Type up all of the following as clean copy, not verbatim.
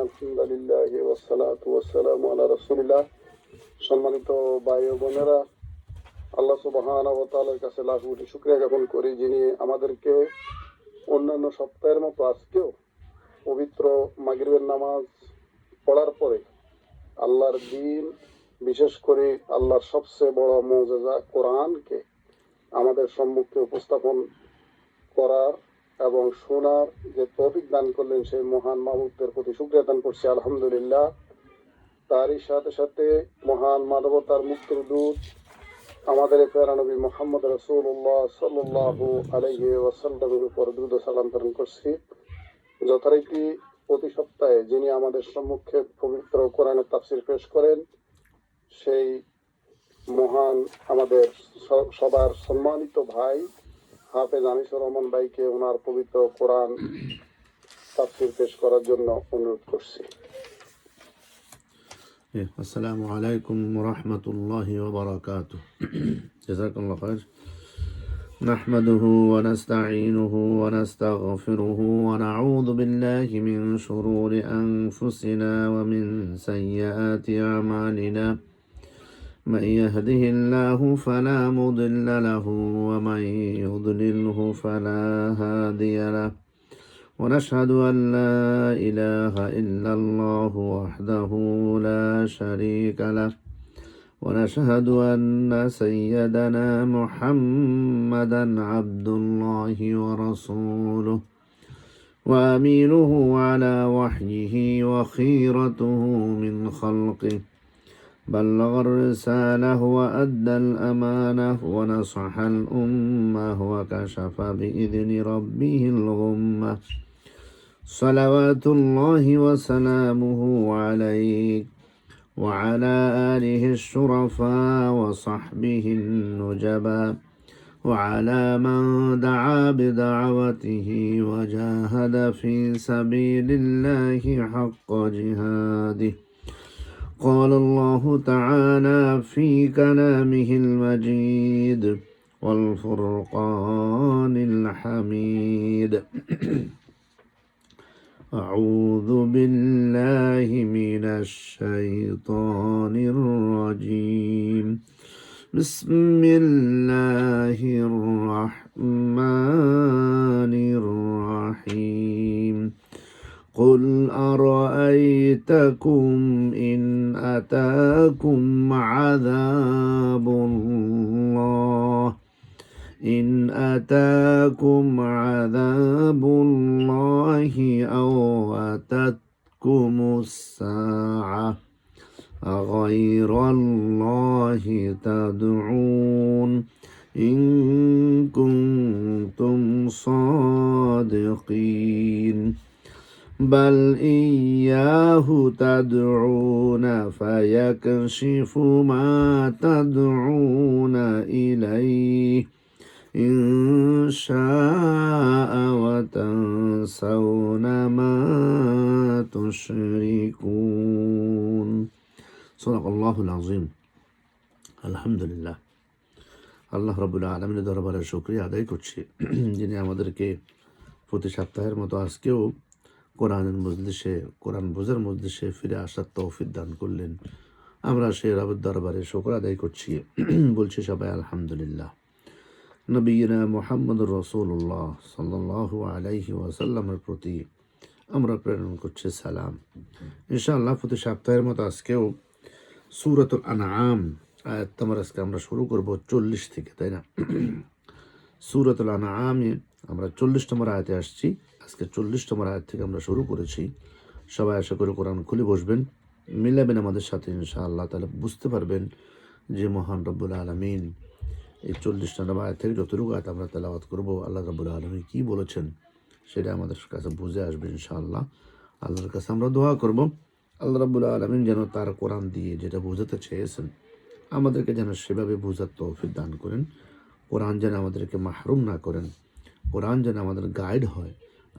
আলহামদুলিল্লাহি ওয়াসসালাতু ওয়াসসালামু আলা রাসূলিল্লাহ। সম্মানিত ভাই ও বোনেরা, আল্লাহ সুবহানাহু ওয়া তাআলার কাছে লাখ কোটি শুকরিয়া জ্ঞাপন করি, যিনি আমাদেরকে অন্যান্য সপ্তাহের মতো আজকেও পবিত্র মাগরিবের নামাজ পড়ার পরে আল্লাহর দ্বীন, বিশেষ করে আল্লাহর সবচেয়ে বড় মুজিজা কোরআনকে আমাদের সম্মুখে উপস্থাপন করার এবং শোনার যে তৌফিক দান করলেন, সেই মহান মাবুদের প্রতি শুকরিয়া দান করছি আলহামদুলিল্লাহ। তারই সাথে সাথে মহান মানবতার মুক্তির দূত আমাদের প্যারা নবী মুহাম্মদ রাসূলুল্লাহ সাল্লাল্লাহু আলাইহি ওয়াসাল্লামের উপর দ্রুত সালাম প্রেরণ করছি। যথারীতি প্রতি সপ্তাহে যিনি আমাদের সম্মুখে পবিত্র কোরআনের তাফসীর পেশ করেন, সেই মহান আমাদের সবার সম্মানিত ভাই হাফেজ আনিসুর রহমান ভাইকে ওনার পবিত্র কোরআন তাফসীর পেশ করার জন্য অনুরোধ করছি। আসসালামু আলাইকুম ওয়া রাহমাতুল্লাহি ওয়া বারাকাতুহু। জাযাকাল্লাহু খাইর। نحمده ونستعينه ونستغفره ونعوذ بالله من شرور أنفسنا ومن سيئات أعمالنا. من يهده الله فلا مضل له ومن يضلله فلا هادي له. ونشهد أن لا إله إلا الله وحده لا شريك له. ونشهد أن سيدنا محمدا عبد الله ورسوله وأمينه على وحيه وخيرته من خلقه. بلغ الرسالة وأدى الأمانة ونصح الأمة وكشف بإذن ربه الغمة. صلوات الله وسلامه عليك وعلى آله الشرفاء وصحبه النجباء وعلى من دعا بدعوته وجاهد في سبيل الله حق جهاده. قال الله تعالى في كلامه المجيد والفرقان الحميد. أعوذ بالله من الشيطان الرجيم. بسم الله الرحمن الرحيم. قل أرأيتكم إن أتاكم عذاب الله الله أو أتتكم الساعة أغير الله تدعون إن كنتم صادقين. بل إياه تدعون فيكشف ما تدعون إليه إن شاء وتنسون ما تشركون. صدق الله العظيم. আলহামদুলিল্লাহ। আল্লাহ রাব্বুল আলামিনের দরবারে শুকরিয়া আদায় করছি, যিনি আমাদেরকে প্রতি সপ্তাহের মতো আজকেও কোরআনের মজলিসে, কোরআন বোঝার মজলিসে ফিরে আসার তৌফিক দান করলেন। আমরা সেই রবের দরবারে শুকর আদায় করছি, বলছি সবাই আলহামদুলিল্লাহ। নবীনা মুহাম্মদুর রাসূলুল্লাহ সাল্লাল্লাহু আলাইহি ওয়াসাল্লামের প্রতি আমরা প্রেরণ করছি সালাম। ইনশাআল্লাহ প্রতি সপ্তাহের মতো আজকেও সূরাতুল আনআম আয়াত নম্বর আজকে আমরা শুরু করব 40 থেকে, তাই না? সূরাতুল আনআমে আমরা 40 নম্বর আয়াতে আসছি। আজকে 40 নম্বর আয়াত থেকে আমরা শুরু করেছি। সবাই আশা করি কোরআন খুলে বসবেন, মিলাবেন আমাদের সাথে ইনশাআল্লাহ। তাহলে বুঝতে পারবেন যে মহান রব্বুল আলামিন এই 40 নম্বর আয়াত থেকে যতটুকু আয়াত আমরা তেলাওয়াত করব, আল্লাহ রাব্বুল আলামিন কি বলেছেন সেটা আমাদের কাছে বুঝে আসবে ইনশাআল্লাহ। আল্লাহর কাছে আমরা দোয়া করব, আল্লাহ রাব্বুল আলামিন যেন তার কোরআন দিয়ে যেটা বোঝাতে চেয়েছেন আমাদেরকে যেন সেভাবে বোঝার তৌফিক দান করেন। কোরআন যেন আমাদেরকে মাহরুম না করেন, কোরআন যেন আমাদের গাইড হয়,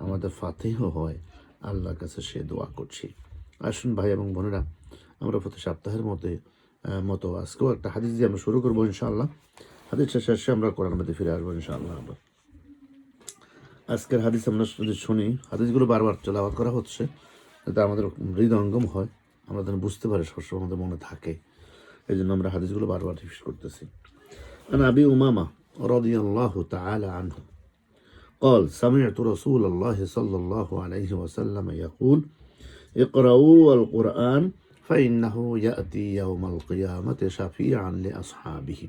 আমাদের ফাতিহ হয়। আল্লাহর কাছে সে দোয়া করছি। আসুন ভাই এবং বোনেরা, আমরা প্রতি সপ্তাহের মতো আজকেও একটা হাদিস দিয়ে আমরা শুরু করবো ইনশাআল্লাহ। হাদিসের শেষে আমরা কোরআন মধ্যে ফিরে আসবো ইনশাআল্লাহ। আজকের হাদিস আমরা যদি শুনি, হাদিসগুলো বারবার তেলাওয়াত করা হচ্ছে, যাতে আমাদের হৃদয়ঙ্গম হয়, আমরা যেন বুঝতে পারি, সবসময় আমাদের মনে থাকে। এই জন্য আমরা হাদিসগুলো বারবার রিপিট করতেছি। عن أبي أمامة رضي الله تعالى عنه قال سمعت رسول الله صلى الله عليه وسلم يقول اقرأوا القرآن فإنه يأتي يوم القيامة شفيعا لأصحابه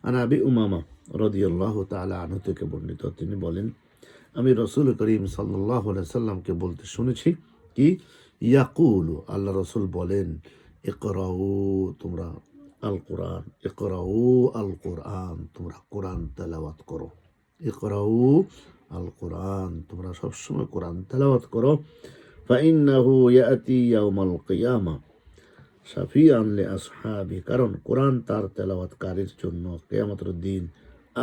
عن أبي أمامة رضي الله تعالى عنه থেকে বর্ণিত, তিনি বলেন আমি রসুল করিম সাল্লাল্লাহু আলাইহি সাল্লামকে বলতে শুনেছি কি, ইয়াকুলু, আল্লাহ রসুল বলেন, ইকরাউ, তোমরা আল কোরআন, ইকরাউ আল কোরআন, তোমরা কোরআন তেলাওয়াত করো। ইকরাউ আল কোরআন, তোমরা সবসময় কোরআন তেলাওয়াত করো। ফাইন্নাহু ইয়াতি ইয়াউমাল কিয়ামা শাফিআন লিআসহাবি, কারণ কোরআন তার তেলাওয়াতকারীর জন্য কিয়ামতের দিন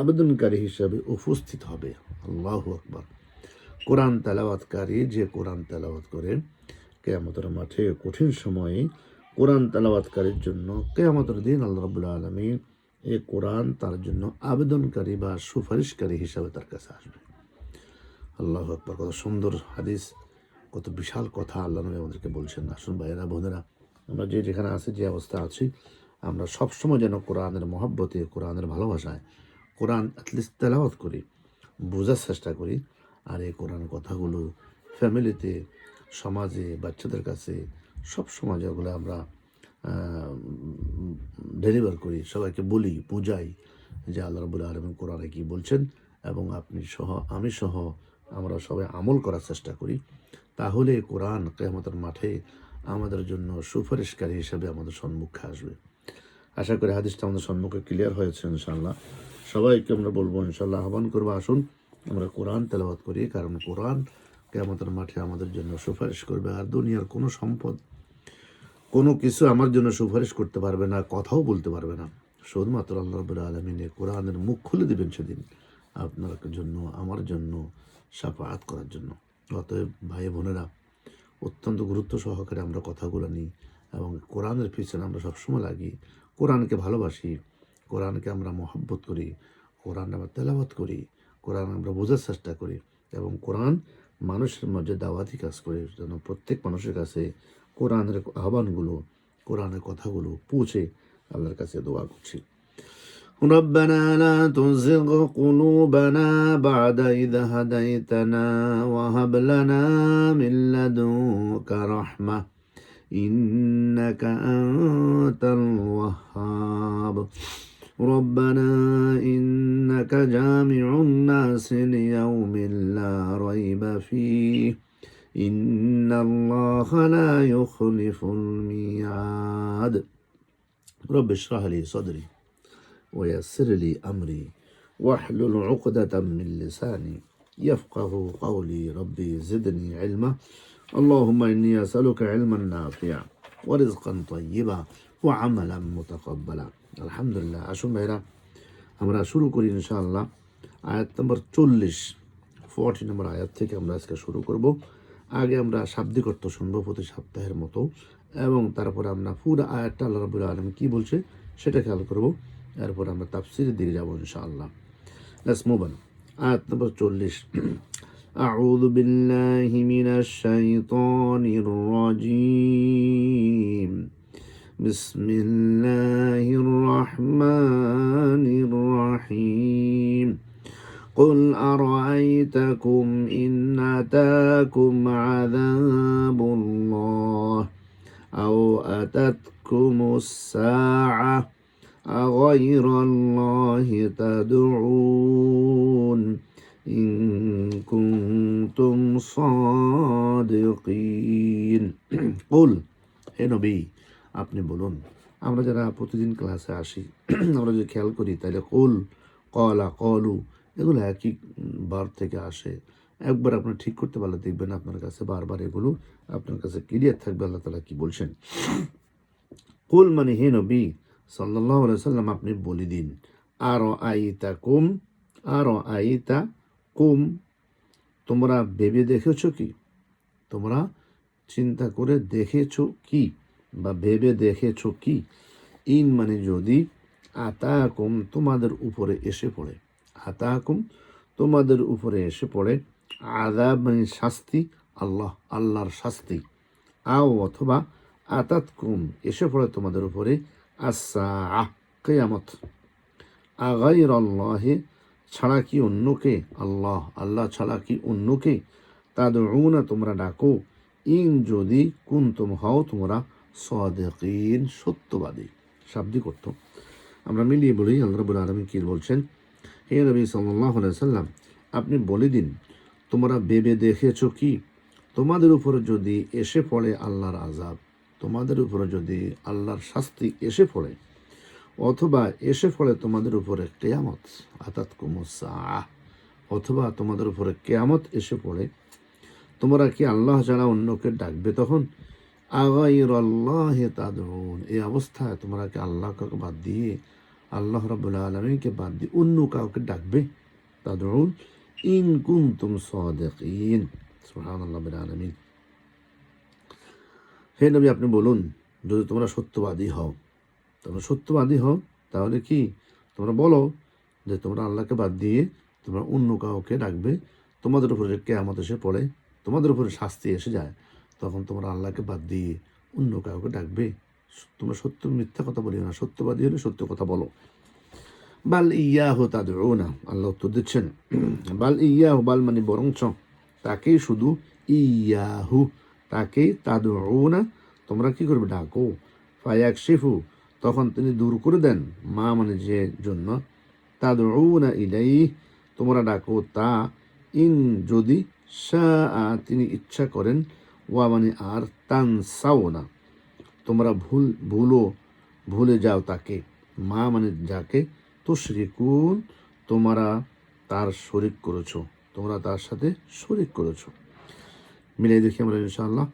আবেদনকারী হিসাবে উপস্থিত হবে। আল্লাহু আকবার। কোরআন তেলাওয়াতকারী, যে কোরআন তেলাওয়াত করে, কিয়ামতের মাঠে কঠিন সময়ে কোরআন তেলাওয়াতকারীর জন্য কিয়ামতের দিন আল্লাহ রাব্বুল আলামিন এই কোরআন তার জন্য আবেদনকারী বা সুপারিশকারী হিসাবে তার কাছে আসবে। আল্লাহু আকবার। কত সুন্দর হাদিস, কত বিশাল কথা আল্লাহ নবী আমাদেরকে বলছেন। আসুন ভাইয়েরা বোনেরা, আমরা যেখানে আছি, যে অবস্থা আছি, আমরা সবসময় যেন কোরআনের মহব্বতে, কোরআনের ভালোবাসায় কোরআন অ্যাটলিস্ট তেলাওয়াত করি, বোঝার চেষ্টা করি। আর এই কোরআন কথাগুলো ফ্যামিলিতে, সমাজে, বাচ্চাদের কাছে সব সময় যেগুলো আমরা ডেলিভার করি, সবাইকে বলি, বুঝাই যে আল্লাহ রাব্বুল আলামিন কোরআনে কী বলছেন, এবং আপনি সহ, আমি সহ আমরা সবাই আমল করার চেষ্টা করি। তাহলে কোরআন কিয়ামতের মাঠে আমাদের জন্য সুপারিশকারী হিসাবে আমাদের সম্মুখে আসবে। আশা করি হাদিসটা আমাদের সম্মুখে ক্লিয়ার হয়েছে ইনশাআল্লাহ। সবাইকে আমরা বলবো ইনশাআল্লাহ, আহ্বান করবো, আসুন আমরা কোরআন তেলাওয়াত করি, কারণ কোরআন কিয়ামতের মাঠে আমাদের জন্য সুপারিশ করবে। আর দুনিয়ার কোনো সম্পদ, কোনো কিছু আমার জন্য সুপারিশ করতে পারবে না, কথাও বলতে পারবে না। শুধুমাত্র আল্লাহ রাব্বুল আলামিন কোরআনের মুখ খুলে দিবেন সেদিন আপনার জন্য, আমার জন্য শাফাআত করার জন্য। অতএব ভাই বোনেরা, অত্যন্ত গুরুত্ব সহকারে আমরা কথাগুলো নিই এবং কোরআনের পিছনে আমরা সবসময় লাগি, কোরআনকে ভালোবাসি, কোরআনকে আমরা মহব্বত করি, কোরআন আমরা তেলাওয়াত করি, কোরআন আমরা বোঝার চেষ্টা করি, এবং কোরআন মানুষের মধ্যে দাওয়াতি কাজ করে, যেন প্রত্যেক মানুষের কাছে কোরআনের আহ্বানগুলো, কোরআনের কথাগুলো পৌঁছে। আল্লাহর কাছে দোয়া করছি। ربنا لا تزغ قلوبنا بعد إذ هديتنا وهب لنا من لدنك رحمة إنك أنت الوهاب ربنا إنك جامع الناس ليوم لا ريب فيه إن الله لا يخلف الميعاد رب اشرح لي صدري ويسر لي أمري واحلل عقدة من لساني يفقه قولي ربي زدني علما اللهم إني أسألك علما نافعا ورزقا طيبا وعملا متقبلا الحمد لله। আসুন ভাইরা, আমরা শুরু করি ইনশাআল্লাহ আয়াত নম্বর 40 নম্বর আয়াত থেকে আমরা আজকে শুরু করব। আগে আমরা শাব্দিক অর্থ শুনবো প্রতি সপ্তাহের মতো, এবং তারপরে আমরা পুরো আয়াতটা আল্লাহ রাব্বুল আলামিন কী বলছে সেটা খেয়াল করব। এরপর আমরা তাফসীরের দিকে যাব ইনশাআল্লাহ। Let's move on. আয়াত নম্বর 40। আউযু বিল্লাহি মিনাশ শাইতানির রাজীম বিসমিল্লাহির রাহমানির রাহিম قل أرأيتكم إن أتاكم عذاب الله أو أتتكم الساعة أغير الله تدعون إن كنتم صادقين قل হে নবী, আপনি বলুন। আমরা যারা প্রতিদিন ক্লাসে আসি, আমরা যদি খেয়াল করি তাহলে কুল, কলা, কলু এগুলো একই বার থেকে আসে। একবার আপনি ঠিক করতে পারলে দেখবেন আপনার কাছে বারবার এগুলো আপনার কাছে ক্লিয়ার থাকবে আল্লাহ তাআলা কি বলছেন। কুল মানে হে নবী সাল্লাল্লাহু আলাইহি সাল্লাম, আপনি বলে দিন, আরআইতাকুম, আরআইতাকুম, তোমরা ভেবে দেখেছো কি, তোমরা চিন্তা করে দেখেছো কি, বা ভেবে দেখেছো কি। ইন মানে যদি, আতাকুম তোমাদের উপরে এসে পড়ে, আতাকুম তোমাদের উপরে এসে পড়ে, আযাব মানে শাস্তি, আল্লাহর শাস্তি, আও অথবা আতাতকুম এসে পড়ে তোমাদের উপরে আস-সাআহ কিয়ামত আগাইরাল্লাহি ছাড়া কি অন্যকে, আল্লাহ ছাড়া কি অন্যকে তাদউনা তোমরা ডাকো, ইন যদি কুনতুম হও তোমরা সাদিকিন সত্যবাদী। শাব্দিক অর্থ আমরা মিলিয়ে বলি। আল্লাহ রাব্বুল আলামিন কি বলছেন, হে নবী সাল্লাল্লাহু আলাইহি সাল্লাম, আপনি বলে দিন, তোমরা ভেবে দেখেছো কি, তোমাদের উপরে যদি এসে পড়ে আল্লাহর আযাব, তোমাদের উপরে যদি আল্লাহর শাস্তি এসে পড়ে, অথবা এসে পড়ে তোমাদের উপরে কিয়ামত, আতাতকুমুস সাআহ, অথবা তোমাদের উপরে কিয়ামত এসে পড়ে, তোমরা কি আল্লাহ ছাড়া অন্যকে ডাকবে তখন? আগাইরাল্লাহি তাদউন, এই অবস্থায় তোমরা কি আল্লাহকে বাদ দিয়ে, আল্লাহ রাব্বুল আলামিনকে বাদ দিয়ে অন্য কাউকে ডাকবে? তাদউন ইন কুনতুম সাদিকিন। সুবহানাল্লাহ বিল আলামিন। হে নবী আপনি বলুন, যদি তোমরা সত্যবাদী হও, তোমরা সত্যবাদী হও তাহলে কি তোমরা বলো যে তোমরা আল্লাহকে বাদ দিয়ে তোমরা অন্য কাউকে ডাকবে, তোমাদের উপরে কিয়ামত এসে পড়ে, তোমাদের উপরে শাস্তি এসে যায়, তখন তোমরা আল্লাহকে বাদ দিয়ে অন্য কাউকে ডাকবে? তোমরা সত্য মিথ্যা কথা বলিও না, সত্যবাদী হলে সত্য কথা বলো। বাল ইয়াহু তাদউনা, আল্লাহ উত্তর দিচ্ছেন, বাল ইয়াহু, বাল মানে বরঞ্চ, তাকেই শুধু, ইয়াহু তাকে, তাদউনা তোমরা কি করবে ডাকো, ফায়াকশিফু তখন তিনি দূর করে দেন, মা মানে যে জন্য, তাদউনা ইলাইহি তোমরা ডাকো তা, ইন যদি শাআ তিনি ইচ্ছা করেন, ওয়া মানে আর, তানসাউনা তোমরা ভুলে যাও তাকে, মা মানে যাকে, তুশরিকুন তোমরা তার শরীক করেছো, তোমরা তার সাথে শরীক করেছো। মিলাই দেখি আমরা ইনশাআল্লাহ।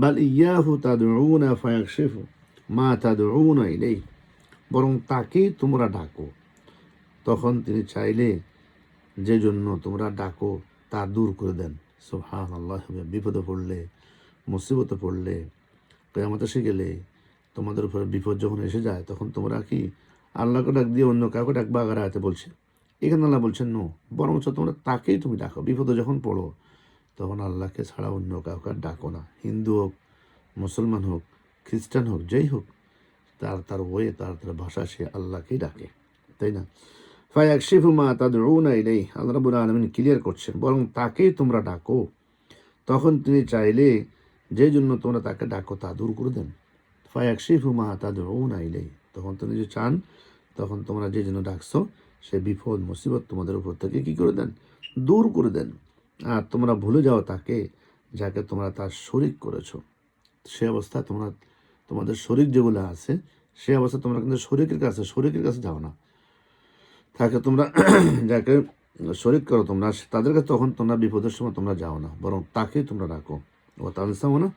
বাল ইয়াহু তাদউনা ফায়াকশিফু মা তাদউনা ইলাইহি, বরং তাকেই তোমরা ডাকো, তখন তিনি চাইলে যে জন্য তোমরা ডাকো তা দূর করে দেন। সুবহানাল্লাহ। বিপদে পড়লে, মুসিবতে পড়লে, কিয়ামত এসে গেলে, তোমাদের উপর বিপদ যখন এসে যায়, তখন তোমরা কি আল্লাহকে ডাক দিয়ে অন্য কাউকে ডাকবা? আগার আয়াতে বলছে, এখানে আল্লাহ বলছেন নো, বরঞ্চ তোমরা তাকেই তুমি ডাকো। বিপদে যখন পড়ো তখন আল্লাহকে ছাড়া অন্য কাউকে ডাকো না। হিন্দু হোক, মুসলমান হোক, খ্রিস্টান হোক, যেই হোক, তার ওয়ে, তার ভাষা, সে আল্লাহকেই ডাকে, তাই না? ফায়াকশিফু মা তাদউনা ইলাইহি, আল্লাহ রাব্বুল আলামিন ক্লিয়ার করছেন, বরং তাকেই তোমরা ডাকো, তখন তিনি চাইলে যে জন্য তোমরা তাকে ডাকো তা দূর করে দেন। ফায়াকশিফু মা তাদউনা ইলাইহি, তখন তিনি যে চান, তখন তোমরা যে জন্য ডাকছো সে বিপদ মুসিবত তোমাদের উপর থেকে কি করে দেন? দূর করে দেন। আর তোমরা ভুলে যাও তাকে যাকে তোমরা তার শরীক করেছো। সে অবস্থা তোমরা, তোমাদের শরীক যেগুলো আছে, সে অবস্থা তোমরা কিন্তু শরীকের কাছে যাও না, তাকে তোমরা যাকে শরীক করো তোমরা, তাদের কাছে তখন তোমরা বিপদের সময় তোমরা যাও না, বরং তাকেই তোমরা ডাকো। ও তানসাও না,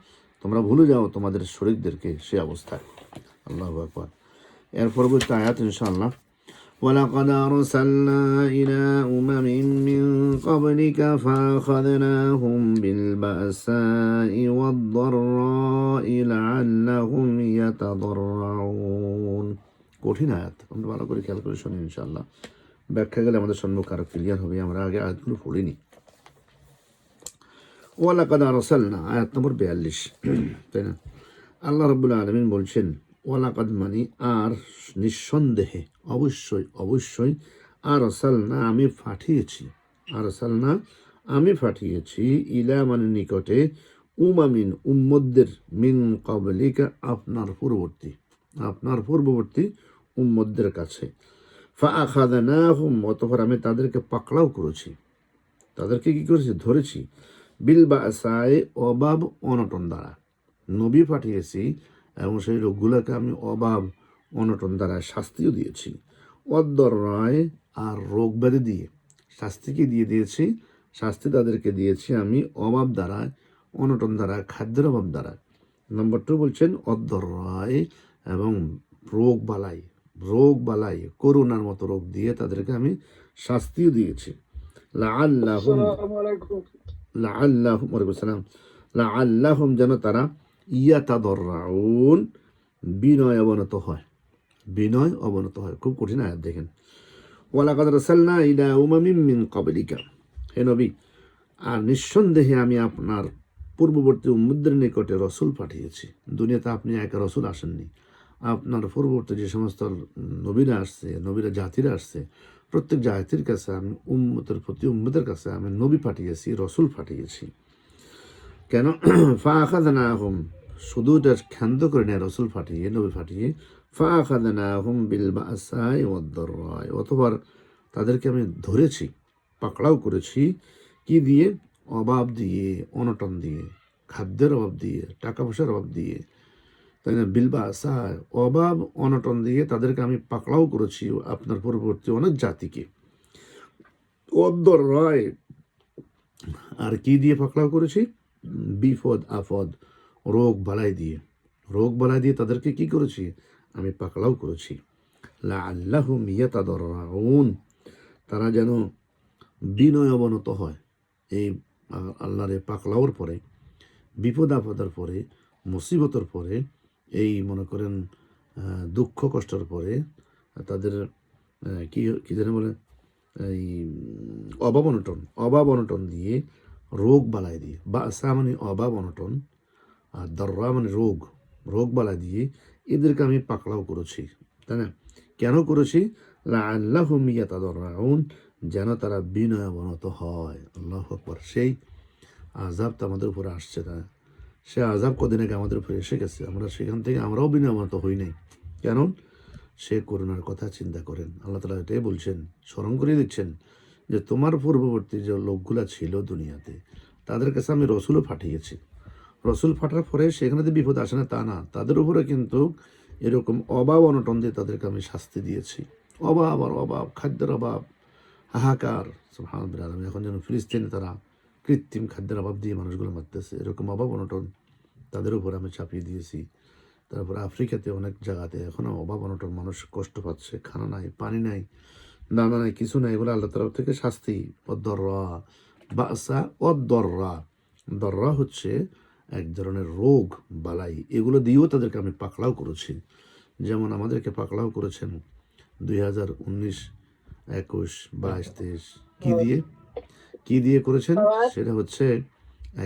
তোমরা ভুলে যাও তোমাদের শরীকদেরকে সে অবস্থায়। আল্লাহু আকবার। এর পরবর্তী আয়াত ইনশাআল্লাহ, ওয়ালাকাদ আরসালনা ইলা উমামিন মিন ক্বাবলিকা ফাআখাযনাহুম বিল বাসাই ওয়াদ-দাররাই লাআল্লাহুম ইয়াতাদাররাউন। কঠিন আয়াত, আমরা ভালো করে খেয়াল করে শুনি ইনশাআল্লাহ। ব্যাখ্যা গেলে আমাদের সম্মুখে আরো ক্লিয়ার হবে। আমরা আগে আয়াতগুলো পড়িনি। ওয়ালাকাদ আরসালনা, আয়াত নম্বর 42, তাই না? আল্লাহ রাব্বুল আলামিন বলছেন, ওয়ালাকাদ মানে আর, নিঃসন্দেহে, অবশ্যই, আরসালনা আমি পাঠিয়েছি, ইলা মানে নিকটে, উমামিন উম্মতদের, মিন ক্বাবলিকা আপনার পূর্ববর্তী উম্মতদের কাছে, ফাআখাযনাহুম অতঃপর আমি তাদেরকে পাকড়াও করেছি, তাদেরকে কি করেছি? ধরেছি, বিল বাসায়ে অভাব অনটন দ্বারা। নবী পাঠিয়েছি এবং সেই লোকগুলোকে আমি অভাব অনটন দ্বারা শাস্তিও দিয়েছি। ওয়াদ-দাররায়, আর রোগ ব্যাধি দিয়ে শাস্তিকে দিয়েছি, শাস্তি তাদেরকে দিয়েছি আমি অভাব দ্বারা, অনটন দ্বারা, খাদ্যের অভাব দ্বারা। নম্বর 2 বলছেন ওয়াদ-দাররায়, এবং রোগ বালাই, করোনার মতো রোগ দিয়ে তাদেরকে আমি শাস্তিও দিয়েছি। লাআল্লাহুম যেন তারা ইয়াতাদাররাউন, বিনয় অবনত হয়। খুব কঠিন আয়াত দেখেন। ওয়ালাকাদ আরসালনা ইলা উমামিন মিন ক্বাবলিকা, হে নবী, আর নিঃসন্দেহে আমি আপনার পূর্ববর্তী উম্মতদের নিকটে রসুল পাঠিয়েছি। দুনিয়াতে আপনি একা রসুল আসেননি, আপনার পূর্ববর্তী যে সমস্ত নবীরা আসছে, নবীরা জাতিরা আসছে, প্রত্যেক জাতির কাছে আমি উম্মতের কাছে আমি নবী পাঠিয়েছি, রসুল পাঠিয়েছি। কেন? ফাআখাযনাহুম, শুধু এটা ক্ষান্ত করে নেয় রসুল পাঠিয়ে, নবী পাঠিয়ে। ফাআখাযনাহুম বিল বাসাই ওয়াদ-দাররাই, অতঃপর তাদেরকে আমি ধরেছি, পাকড়াও করেছি। কি দিয়ে? অভাব দিয়ে, অনটন দিয়ে, খাদ্যের অভাব দিয়ে, টাকা পয়সার অভাব দিয়ে, তাই না? বিল বাসাই, অভাব অনটন দিয়ে তাদেরকে আমি পাকড়াও করেছি, আপনার পূর্ববর্তী অনেক জাতিকে। ওয়াদ-দাররাই, আর কি দিয়ে পাকড়াও করেছি? বিপদ আপদ, রোগ বালাই দিয়ে, রোগ বালাই দিয়ে তাদেরকে কি করেছি? আমি পাকড়াও করেছি। লাআল্লাহুম ইয়াতাদাররাউন, তারা যেন বিনয় অবনত হয়। এই আল্লাহর এই পাকড়াওর পরে, বিপদ আপদের পরে, মুসিবতের পরে, এই মনে করেন দুঃখ কষ্টের পরে তাদের কি কি যেন বলে, এই অভাব অনটন দিয়ে, রোগ বালাই দিয়ে, বাসা মানে অভাব অনটন, আর দর্রা মানে রোগ বালাই দিয়ে এদেরকে আমি পাকড়াও করেছি, তাই না? কেন করেছি? লাআল্লাহুম ইয়াতাদাররাউন, যেন তারা বিনয় অবনত হয়। আল্লাহু আকবার। সেই আযাব তো আমাদের উপরে আসছে না, সে আযাব কদিন আগে আমাদের উপরে এসে গেছে, আমরা সেখান থেকে আমরাও বিনয় অবনত হই নাই। কেন? সে করুণার কথা চিন্তা করেন। আল্লাহ তাআলা এটাই বলছেন, স্মরণ করে দিচ্ছেন যে তোমার পূর্ববর্তী যে লোকগুলা ছিল দুনিয়াতে, তাদের কাছে আমি রসুলও পাঠিয়েছি। রসুল ফাটার পরে সেখানে যে বিপদ আসে না তা না, তাদের উপরে কিন্তু এরকম অভাব অনটন দিয়ে তাদেরকে আমি শাস্তি দিয়েছি। অভাব আর অভাব, খাদ্যের অভাব, হাহাকার। সুবহানাল্লাহ, আমি এখন যেন ফিলিস্তিনে তারা কৃত্রিম খাদ্যের অভাব দিয়ে মানুষগুলো মারতেছে, এরকম অভাব অনটন তাদের উপর আমি চাপিয়ে দিয়েছি। তারপর আফ্রিকাতে অনেক জায়গাতে এখনও অভাব অনটন, মানুষ কষ্ট পাচ্ছে, খানা নাই, পানি নাই, দানা নাই, কিছু নাই। এগুলো আল্লাহ তরফ থেকে শাস্তি। অদ্দররা বাসা, অদ্দররা, দররা হচ্ছে এক ধরনের রোগ বালাই, এগুলো দিয়েও তাদেরকে আমি পাকড়াও করেছি। যেমন আমাদেরকে পাকড়াও করেছেন 2019, 21, 22, 23, কি দিয়ে করেছেন? সেটা হচ্ছে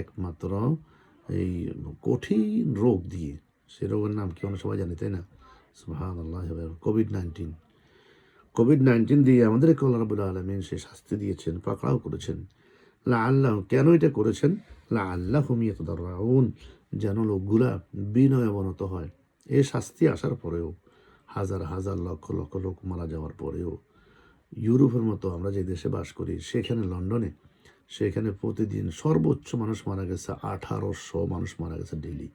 একমাত্র এই কঠিন রোগ দিয়ে। সে রোগের নাম কি আমরা সবাই জানি, তাই না? সুবহানাল্লাহ। কোভিড-19 দিয়ে আমাদেরকে আল্লাহ রাব্বুল আলামিন সে শাস্তি দিয়েছেন, পাকড়াও করেছেন। লাআল্লাহ, কেন এটা করেছেন? লাআল্লাহুম ইয়াতাদাররাউন, যেন লোকগুলা বিনয় অবনত হয়। এই শাস্তি আসার পরেও, হাজার হাজার লক্ষ লক্ষ লোক মারা যাওয়ার পরেও, ইউরোপের মতো আমরা যে দেশে বাস করি, সেখানে লন্ডনে, সেখানে প্রতিদিন সর্বোচ্চ মানুষ মারা গেছে, 1800 মানুষ মারা গেছে ডেইলি।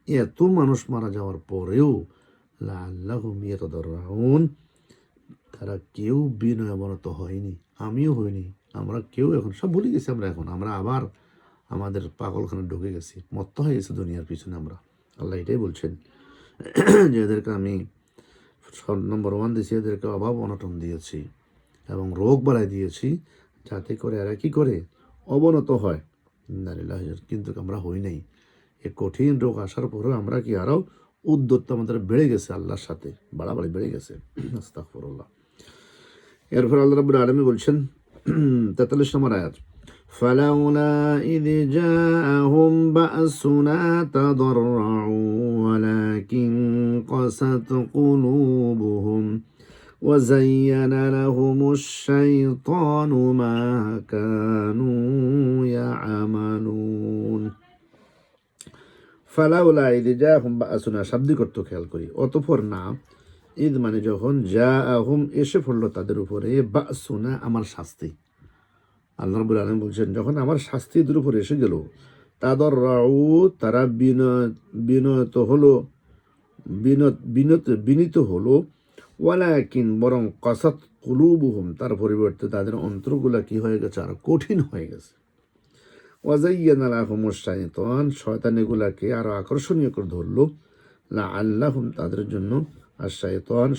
এত মানুষ মারা যাওয়ার পরেও লাআল্লাহুম ইয়াতাদাররাউন, তারা কেউ বিনয় অবনত হয়নি, আমিও হইনি, আমরা কেউ এখন সব ভুলে গেছি। আমরা আবার আমাদের পাগলখানে ঢুকে গেছি, মত্ত হয়ে গেছে দুনিয়ার পিছনে আমরা। আল্লাহ এটাই বলছেন যে এদেরকে আমি নম্বর 1 দিয়েছি, এদেরকে অভাব অনটন দিয়েছি এবং রোগ বালাই দিয়েছি, যাতে করে এরা কি করে? অবনত হয়। কিন্তু আমরা হই নাই। এ কঠিন রোগ আসার পরেও আমরা কি আরও উদ্যত্ত আমাদের বেড়ে গেছে, আল্লাহর সাথে বাড়াবাড়ি বেড়ে গেছে। আস্তাগফিরুল্লাহ। এরপর আল্লাহ রাব্বুল আলামিন বলছেন 43 নম্বর আয়াত, ফালাউলা ইয জাআহুম বা'সুনা তাদাররাউ ওয়ালাকিন কাসাত কুলুবুহুম وزين لهم الشيطان ما كانوا يعملون। ফালাউলা ইয জাআহুম বা'সুনা, শাব্দিক অর্থ খেয়াল করি। অতঃপর না, ঈদ মানে যখন, জাআহুম এসে পড়লো তাদের উপরে, বা'সুনা আমার শাস্তি। আল্লাহ রাব্বুল আলামিন বলছেন যখন আমার শাস্তি এদের উপরে এসে গেল, তাদাররাউ, তারা বিনত হলো, বিনীত হলো, ওয়ালাকিন, বরং কাসাত কুলুবুহুম, তার পরিবর্তে তাদের অন্তরগুলা কি হয়ে গেছে? আর কঠিন হয়ে গেছে। ওয়াজাইয়ানা লাহুমুশ শাইতান, শয়তান এগুলাকে আরো আকর্ষণীয় করে ধরলো। লাআল্লাহুম, তাদের জন্য, আর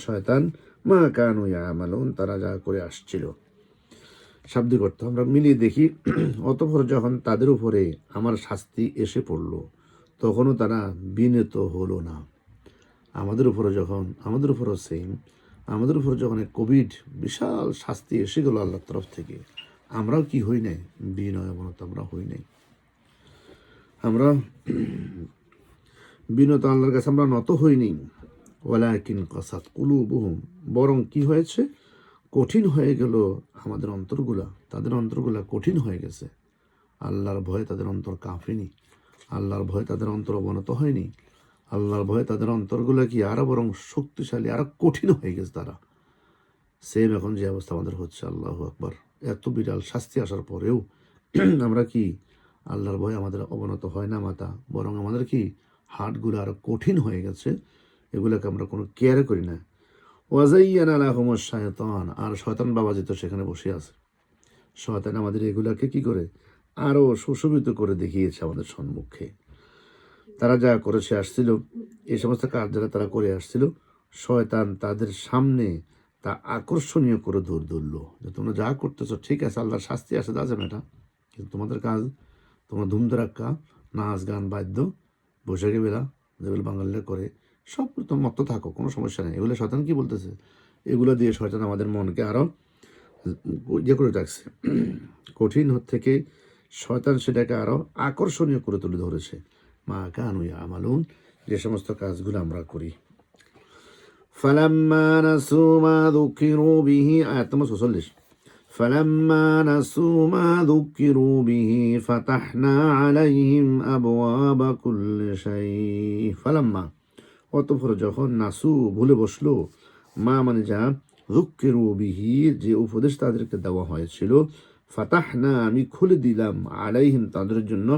শয়তান মা কানু ইয়ামালুন, তারা যা করে আসছিল। শাব্দিক অর্থ আমরা মিলিয়ে দেখি। অতঃপর যখন তাদের উপরে আমার শাস্তি এসে পড়ল, তখনও তারা বিনীত হলো না। আমাদের উপরও সেম, আমাদের উপর যখন কোভিড বিশাল শাস্তি এসে গেল আল্লাহর তরফ থেকে, আমরাও কি হই নাই? বিনয় অবনত আমরা হই নাই। আমরা বিনত আল্লাহর কাছে আমরা নত হইনি। ওয়ালাকিন কাসাত কুলুবুহুম, বরং কি হয়েছে, কঠিন হয়ে গেল আমাদের অন্তরগুলা, তাদের অন্তরগুলা কঠিন হয়ে গেছে। আল্লাহর ভয়ে তাদের অন্তর কাঁপেনি, আল্লাহর ভয়ে তাদের অন্তর অবনত হয়নি, আল্লাহর ভয়ে তাদের অন্তরগুলা কি আরো বরং শক্তিশালী, আরো কঠিন হয়ে গেছে তারা। সেম এখন যে অবস্থা আমাদের হচ্ছে, আল্লাহু আকবার, এত বিরাল শাস্তি আসার পরেও আমরা কি আল্লাহর ভয়ে আমাদের অবনত হয় না মাথা, বরং আমাদের কি হার্টগুলো আরো কঠিন হয়ে গেছে, এগুলোকে আমরা কোনো কেয়ার করি না। ওয়াজাইয়ানা লাহুমুশ শায়তান, আর শয়তান বাবাজি তো সেখানে বসে আছে। শয়তান আমাদের এগুলাকে কি করে আরো সুশোভিত করে দেখিয়েছে আমাদের সম্মুখে। তারা যা করেছে আসছিল, এই সমস্ত কাজ যারা তারা করে আসছিল, শয়তান তাদের সামনে তা আকর্ষণীয় করে ধরলো যে তোমরা যা করতেছো ঠিক আছে, আল্লাহর শাস্তি আসে যাচ্ছে না এটা, কিন্তু তোমাদের কাজ, তোমরা ধুমধারাক্কা, নাচ গান বাদ্য, বৈশাখী বেলা যেগুলো বাঙালিরা করে, সব তোমরা মত্ত থাকো, কোনো সমস্যা নেই। এগুলো শয়তান কি বলতেছে, এগুলো দিয়ে শয়তান আমাদের মনকে আরো ইয়ে করে রাখছে, কঠিন থেকে শয়তান সেটাকে আরো আকর্ষণীয় করে তুলে ধরেছে। মা কানু ইয়ামালুন, যে সমস্ত কাজগুলো আমরা করি। ফালাম্মা নাসু মা যুকিরু বিহি, আয়াত নম্বর 46। ফালাম্মা নাসু মা যুকিরু বিহি ফাতাহনা আলাইহিম আবওয়াবা কুল্লি শাই। ফালাম্মা, অতঃপর যখন, নাসু ভুলে বসলো, মা মানে যা, যুকিরু বিহি যে উপদেশ তাদেরকে দেওয়া হয়েছিল, ফাতাহনা আমি খুলে দিলাম, আলাইহিম তাদের জন্য,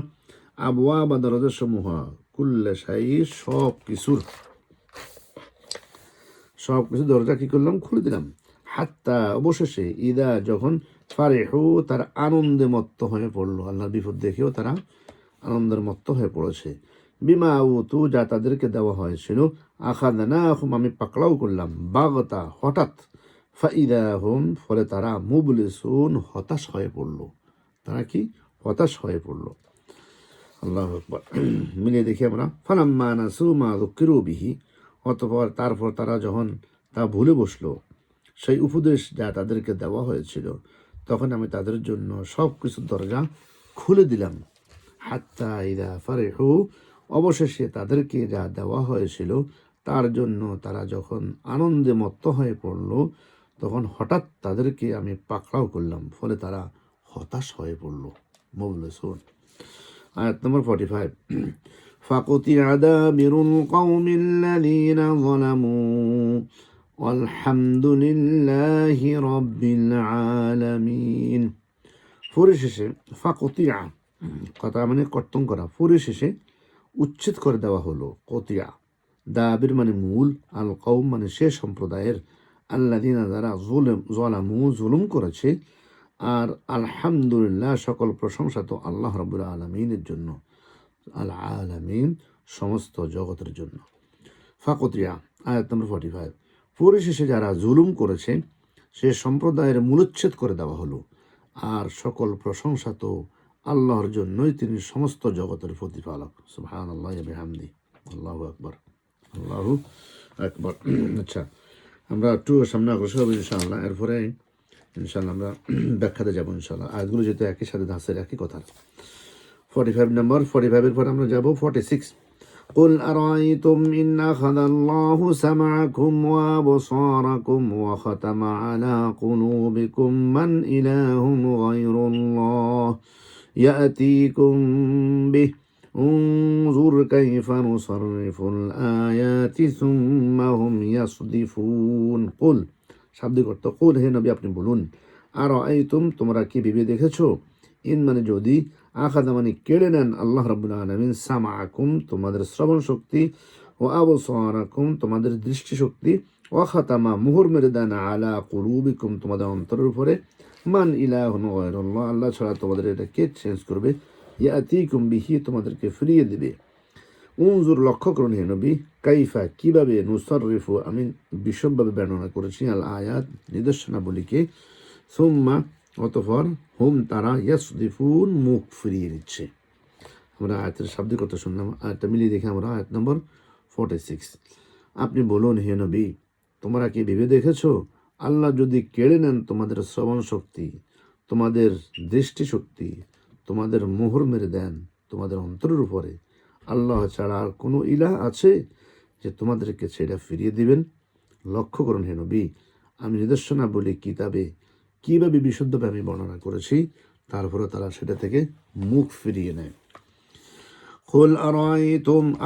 আবওয়াবা দরজা সমূহ, কুল্লি শাই সব কিছুর দরজা কি করলাম, খুলে দিলাম। হাত্তা অবশেষে, ইদা যখন, ফারিহু তারা আনন্দে মত্ত হয়ে পড়লো, আল্লাহর বিপদ দেখেও তারা আনন্দের মত্ত হয়ে পড়েছে। বিমা উতু যা তাদেরকে দেওয়া হয়েছিল, আখাযনাহুম আমি পাকড়াও করলাম, বাগতা হঠাৎ, ফাইদা হুম ফলে তারা, মুবলিসুন হতাশ হয়ে পড়লো। তারা কি হতাশ হয়ে পড়লো। আল্লাহু আকবার। মিলিয়ে দেখি আমরা, ফালাম্মা নাসু মা যুকিরু বিহি, অতঃপর তারপর তারা যখন তা ভুলে বসলো, সেই উপদেশ যা তাদেরকে দেওয়া হয়েছিল, তখন আমি তাদের জন্য সব কিছুর দরজা খুলে দিলাম। হাত্তা ইদা ফারিহু অবশেষে তাদেরকে যা দেওয়া হয়েছিল তার জন্য তারা যখন আনন্দে মত্ত হয়ে পড়ল, তখন হঠাৎ তাদেরকে আমি পাকড়াও করলাম, ফলে তারা হতাশ হয়ে পড়ল। মুবলিসুন, আয়াত নম্বর 45। فقطع دابر القوم الذين ظلموا والحمد لله رب العالمين। পরিশেষে, ফাকতিয়া, কথা মানে কর্তন করা, পরিশেষে উচ্ছেদ করে দেওয়া হলো, কতিয়া, দাবির মানে মূল, আল কওম মানে সে সম্প্রদায়ের, আল্লাযীনা যারা যলামু জুলুম করেছে, আর আলহামদুলিল্লাহ সকল প্রশংসা তো আল্লাহ রাব্বুল আলামিনের জন্য, আল আলামিন সমস্ত জগতের জন্য। ফাকতিয়া, আয়াত নম্বর 45। পরিশেষে যারা জুলুম করেছে সে সম্প্রদায়ের মূলোচ্ছেদ করে দেওয়া হলো, আর সকল প্রশংসা তো আল্লাহর জন্যই, তিনি সমস্ত জগতের প্রতিপালক। সুবহানাল্লাহি ওয়া বিহামদিহি, আল্লাহু আকবার, আল্লাহু আকবার। আচ্ছা, আমরা একটু সামনে অগ্রসর হব ইনশাআল্লাহ, এরপরে ইনশাআল্লাহ আমরা ব্যাখ্যাতে যাবো ইনশাআল্লাহ। আয়াতগুলো যেহেতু একই সাথে ধাঁচের একই কথা। 45 নম্বর, 45-এর পর আমরা যাব 46। قل أرأيتم إن أخذ الله سمعكم وأبصاركم وختم على قلوبكم من إله غير الله يأتيكم به انظر كيف نصرف الآيات ثم هم يصدفون। قل শাব্দিক অর্থ, কুল হে নবী আপনি বলুন, আরাআইতুম তোমরা কি ভেবে দেখেছো, ইন মানে যদি, আখাযা মানে কেড়ে নেন, আল্লাহ রাব্বুল আলামিন সামাআকুম তোমাদের শ্রবণ শক্তি, ও আবসারাকুম তোমাদের দৃষ্টি শক্তি, ওয়া খাতামা মুহর মেরে দেন, আলা কুলুবিকুম তোমাদের অন্তরের উপরে, মান ইলাহুন গায়রুল্লাহ আল্লাহ ছাড়া তোমাদের এটাকে চেঞ্জ করবে, ইয়াতিকুম বিহি তোমাদেরকে ফিরিয়ে দিবে। উনজুর লক্ষ্য করুন হে নবী, কাইফা কিভাবে, নুসাররিফু আমি বিশদভাবে বর্ণনা করেছি, আল আয়াত নিদর্শনাবলীকে, সুম্মা অতঃপর, হুম তারা, ইয়াসদিফুন মুখ ফিরিয়ে দিচ্ছে। আমরা আয়াতের শাব্দিক অর্থ শুনলাম, আয়াতটা মিলিয়ে দেখে আমরা আয়াত নম্বর 46। আপনি বলুন হে নবী, তোমরা কি ভেবে দেখেছো, আল্লাহ যদি কেড়ে নেন তোমাদের শ্রবণ শক্তি, তোমাদের দৃষ্টি শক্তি, তোমাদের মোহর মেরে দেন, তোমাদের অন্তরের উপরে আল্লাহ ছাড়া আর কোনো ইলাহ আছে যে তোমাদেরকে সেটা ফিরিয়ে দিবেন? লক্ষ্য করুন হে নবী, আমি নিদর্শনা বলি কিতাবে কীভাবে বিশুদ্ধভাবে আমি বর্ণনা করেছি, তারপরে তারা সেটা থেকে মুখ ফিরিয়ে নেয়। قل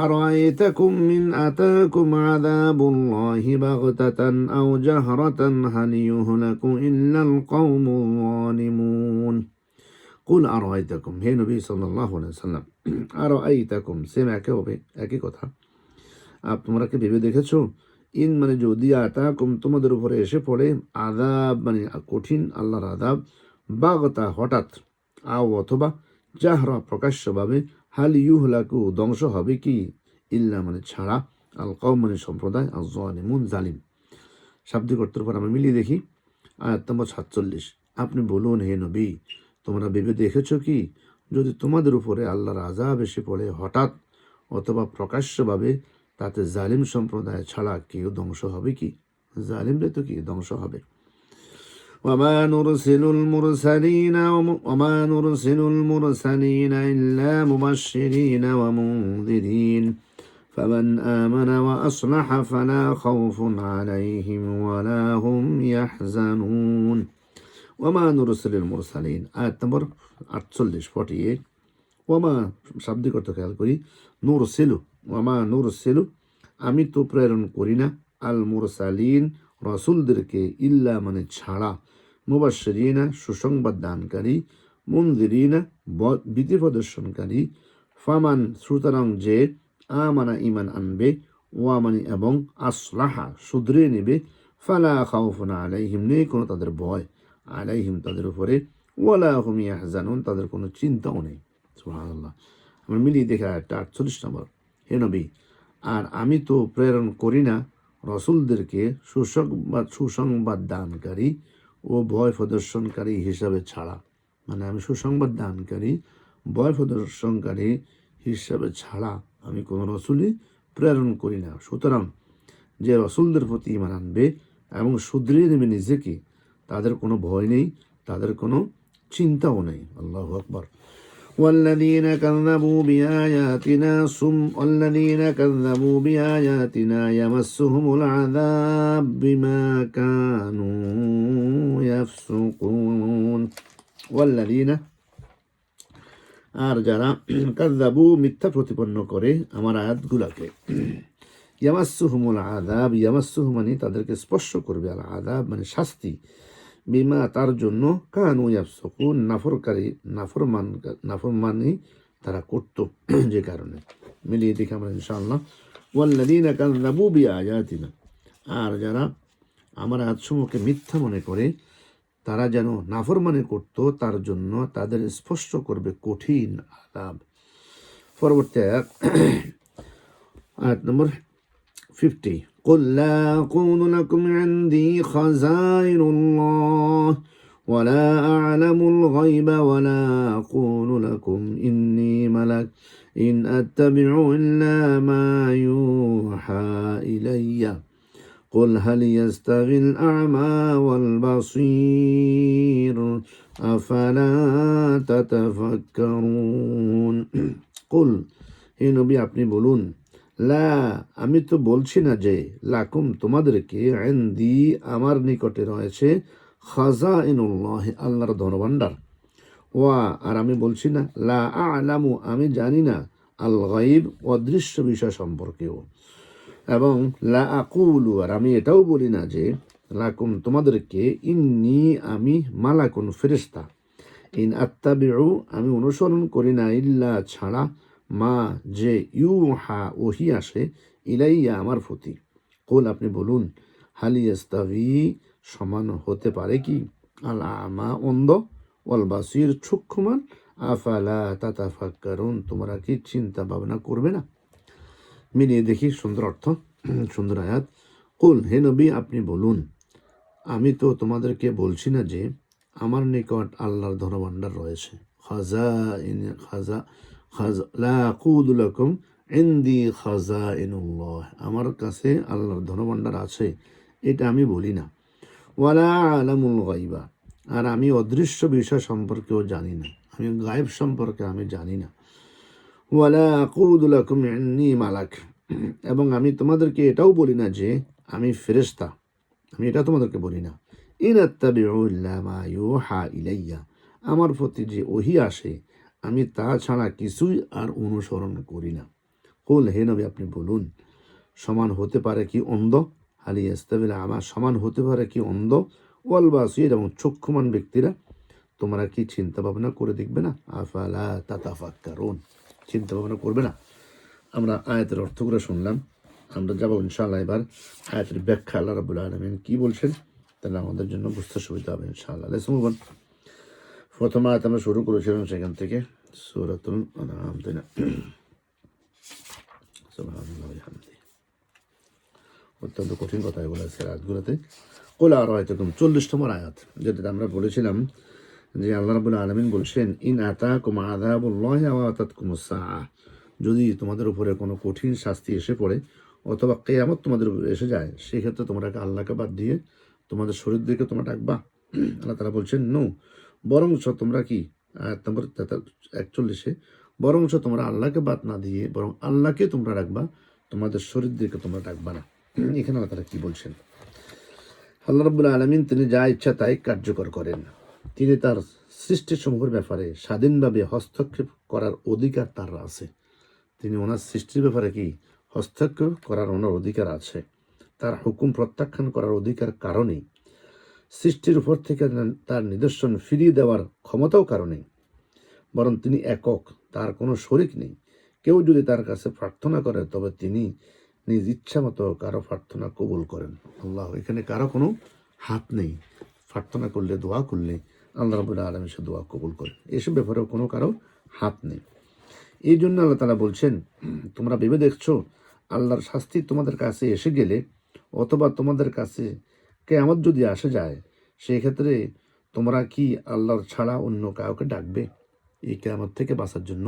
أرأيتكم من أتاكم عذاب الله بغتة أو جهرة هل يهلك إلا القوم الظالمون قل أرأيتكم হে নবী সাল্লাল্লাহু আলাইহি সাল্লাম, আরআইতাকুম সেম একই কথা, তোমরা কি ভেবে দেখেছো? ইন মানে যদি, আতাকুম তোমাদের উপরে এসে পড়ে, আযাব মানে কঠিন আল্লাহর আযাব, বাগতা হঠাৎ, আও অথবা, জাহরা প্রকাশ্যভাবে, হাল ইউহলাকু ধ্বংস হবে কি, ইল্লা মানে ছাড়া, আল কওম মানে সম্প্রদায়, আল যালিমুন জালিম। শাব্দিক অর্থের পর আমরা মিলিয়ে দেখি। আয়াত নম্বর 47, আপনি বলুন হে নবী, তোমরা ভেবে দেখেছো কি যদি তোমাদের উপরে আল্লাহর আযাব এসে পড়ে হঠাৎ অথবা প্রকাশ্যভাবে, তাতে জালিম সম্প্রদায় ছাড়া কেউ ধ্বংস হবে কি? জালিমরা তো কি ধ্বংস হবে। وما نرسل المرسلين إلا مبشرين ومنذرين فمن آمن وأصلح فلا خوف عليهم ولا هم يحزنون وما نرسل المرسلين আয়াত নম্বর 48 ওয়ামা শাব্দিক অর্থ খেয়াল করি। নুরসিলু আমি তো প্রেরণ করি না, আল মুরসালিন রসুলদেরকে, ইল্লা মানে ছাড়া, মুবাশশিরিনা সুসংবাদ দানকারী, মুনযিরিনা ভীতি প্রদর্শনকারী, ফামান সুতরাং যে, আমানা ইমান আনবে, ওয়া মানে এবং, আসলাহা শুধরে নেবে, ফালা খাউফুন আলাইহিম নেই কোনো তাদের ভয়, আলাইহিম তাদের উপরে, ওয়ালা হুম ইয়াহজানুন তাদের কোনো চিন্তাও নেই। সুবহানাল্লাহ। আমরা মিলিয়ে দেখে একটা 48 নম্বর, হে নবী, আর আমি তো প্রেরণ করি না রসুলদেরকে সুসংবাদ দানকারী ও ভয় প্রদর্শনকারী হিসাবে ছাড়া, মানে আমি সুসংবাদ দানকারী ভয় প্রদর্শনকারী হিসাবে ছাড়া আমি কোনো রসুলই প্রেরণ করি না। সুতরাং যে রসুলদের প্রতি ঈমান আনবে এবং শুধরিয়ে নেবে নিজেকে, তাদের কোনো ভয় নেই, তাদের কোনো চিন্তাও নেই। আল্লাহু আকবার। والذين كذبوا بآياتنا يمسهم العذاب بما كانوا يفسقون والذين আর যারা কাযযাবু মিথ্যা প্রতিপন্ন করে আমার আয়াতগুলোকে, ইয়ামাসসুহুমুল আযাব, ইয়ামাসসুহু মানে তাদেরকে স্পর্শ করবে, আল আযাব মানে শাস্তি, বিমা তার জন্য, কানু ইয়াফসুকুন নাফরমানি তারা করত, যে কারণে। মিলিয়ে দেখি আমরা ইনশাআল্লাহ। ওয়াল্লাযীনা কাযযাবু বিআয়াতিনা, আর যারা আমার আয়াতসমূহকে মিথ্যা মনে করে তারা যেন নাফরমানি করত, তার জন্য তাদের স্পর্শ করবে কঠিন আযাব। পরবর্তী আয়াত নম্বর 50, قل لا أقول لكم عندي خزائن الله ولا أعلم الغيب ولا أقول لكم إني ملك إن أتبع إلا ما يوحى إلي قل هل يستوي الأعمى والبصير أفلا تتفكرون قل হে নবী আপনি বলুন, লা আমি তো বলছি না যে, লাকুম তোমাদেরকে, ইনদি আমার নিকটে রয়েছে, খাজাইনুল্লাহ আল্লাহর ধনভাণ্ডার, ওয়া আর আমি বলছি না, লা আ'লামু আমি জানি না, আল গায়ব অদৃশ্য বিষয় সম্পর্কেও, এবং লা আকুলু আর আমি এটাও বলি না যে, লাকুম তোমাদেরকে, ইন্নি আমি মালাকুন ফেরেশতা, ইন আত্তাবিউ আমি অনুসরণ করি না, ইল্লা ছাড়া, মা যে, ইউহা ওহি আসে, ইলাইয়া আমার প্রতি। কুল আপনি বলুন, হাল ইয়াস্তাভি সমান হতে পারে কি, আল আমা অন্ধ, ওয়াল বাসির চক্ষুমান, আফালা তাতাফাক্কারুন তোমরা কি চিন্তা ভাবনা করবে না। মিলিয়ে দেখি সুন্দর অর্থ, সুন্দর আয়াত। কুল হে নবী আপনি বলুন, আমি তো তোমাদেরকে বলছি না যে আমার নিকট আল্লাহর ধনভাণ্ডার রয়েছে, লা আকুলু লাকুম ইনদি খাজাইনুল্লাহ আমার কাছে আল্লাহর ধনভাণ্ডার আছে, এটা আমি বলি না। ওয়ালা আলামুল গায়বা আর আমি অদৃশ্য বিষয় সম্পর্কেও জানি না, আমি গায়েব সম্পর্কে আমি জানি না। ওয়ালা আকুলু লাকুম ইন্নী মালাক, এবং আমি তোমাদেরকে এটাও বলি না যে আমি ফেরেশতা, আমি এটা তোমাদেরকে বলি না। ইন আত্তাবিউ ইল্লা মা ইউহা ইলাইয়া, আমার প্রতি যে ওহী আসে আমি তা ছাড়া কিছুই আর অনুসরণ করি না। কুল, হে নবী আপনি বলুন, সমান হতে পারে কি অন্ধ? হালি ইস্তাবিল আমা, সমান হতে পারে কি অন্ধ? ওয়াল বাসীর, এবং চক্ষুমান ব্যক্তিরা? তোমরা কি চিন্তা ভাবনা করে দেখবে না? আফালা তাতাফাক্কারুন, চিন্তা ভাবনা করবে না? আমরা আয়াতের অর্থগুলো শুনলাম, আমরা যাবো ইনশাআল্লাহ এবার আয়াতের ব্যাখ্যা। আল্লাহ রাব্বুল আলামিন কি বলছেন তাহলে আমাদের জন্য বুঝতে সুবিধা হবে ইনশাআল্লাহ। Let's move on. প্রথম আয়াত আমরা শুরু করেছিলাম সেখান থেকে, সূরাতুল আনআম, তাই না? সুবহানাল্লাহি ওয়া বিহামদিহি। অত্যন্ত কঠিন কথা এগুলো আছে আয়াতগুলোতে। কুল আরাআইতুকুম, 40 নম্বর আয়াত, যেটা আমরা বলেছিলাম যে আল্লাহ রাব্বুল আলামিন বলছেন, ইন আতাকুম আযাবুল্লাহি ওয়া আতাতকুমুস সাআ, যদি তোমাদের উপরে কোনো কঠিন শাস্তি এসে পড়ে অথবা কিয়ামত তোমাদের উপরে এসে যায়, সেই ক্ষেত্রে তোমরা আল্লাহকে বাদ দিয়ে তোমাদের শরীর দিকে তোমরা ডাকবা? আল্লাহ তাআলা বলছেন নো, বরঞ্চ তোমরা কি, আয়াত নম্বর 41, বরঞ্চ তোমরা আল্লাহকে বাদ না দিয়ে বরং আল্লাহকে তোমরা ডাকবা, তোমাদের শরীর দিকে তোমরা ডাকবা না। এখানে আল্লাহ তাআলা কি বলছেন? আল্লাহ রাব্বুল আলামিন তিনি যা ইচ্ছা তাই কার্যকর করেন। তিনি তার সৃষ্টিসমূহের ব্যাপারে স্বাধীনভাবে হস্তক্ষেপ করার অধিকার তার আছে। তিনি ওনার সৃষ্টির ব্যাপারে কি হস্তক্ষেপ করার ওনার অধিকার আছে। তার হুকুম প্রত্যাখ্যান করার অধিকার কারণেই, সৃষ্টির উপর থেকে তার নিদর্শন ফিরিয়ে দেওয়ার ক্ষমতাও কারণেই। বরং তিনি একক, তার কোনো শরিক নেই। কেউ যদি তার কাছে প্রার্থনা করে তবে তিনি নিজ ইচ্ছা মতো কারো প্রার্থনা কবুল করেন। আল্লাহ, এখানে কারো কোনো হাত নেই। প্রার্থনা করলে, দোয়া করলে আল্লাহ রাব্বুল আলামিন সে দোয়া কবুল করেন। এসব ব্যাপারেও কোনো কারো হাত নেই। এই জন্য আল্লাহ তাআলা বলছেন, তোমরা ভেবে দেখছো আল্লাহর শাস্তি তোমাদের কাছে এসে গেলে অথবা তোমাদের কাছে কিয়ামত যদি আসে যায়, সেই ক্ষেত্রে তোমরা কি আল্লাহর ছাড়া অন্য কাউকে ডাকবে? এই কিয়ামত থেকে বাঁচার জন্য,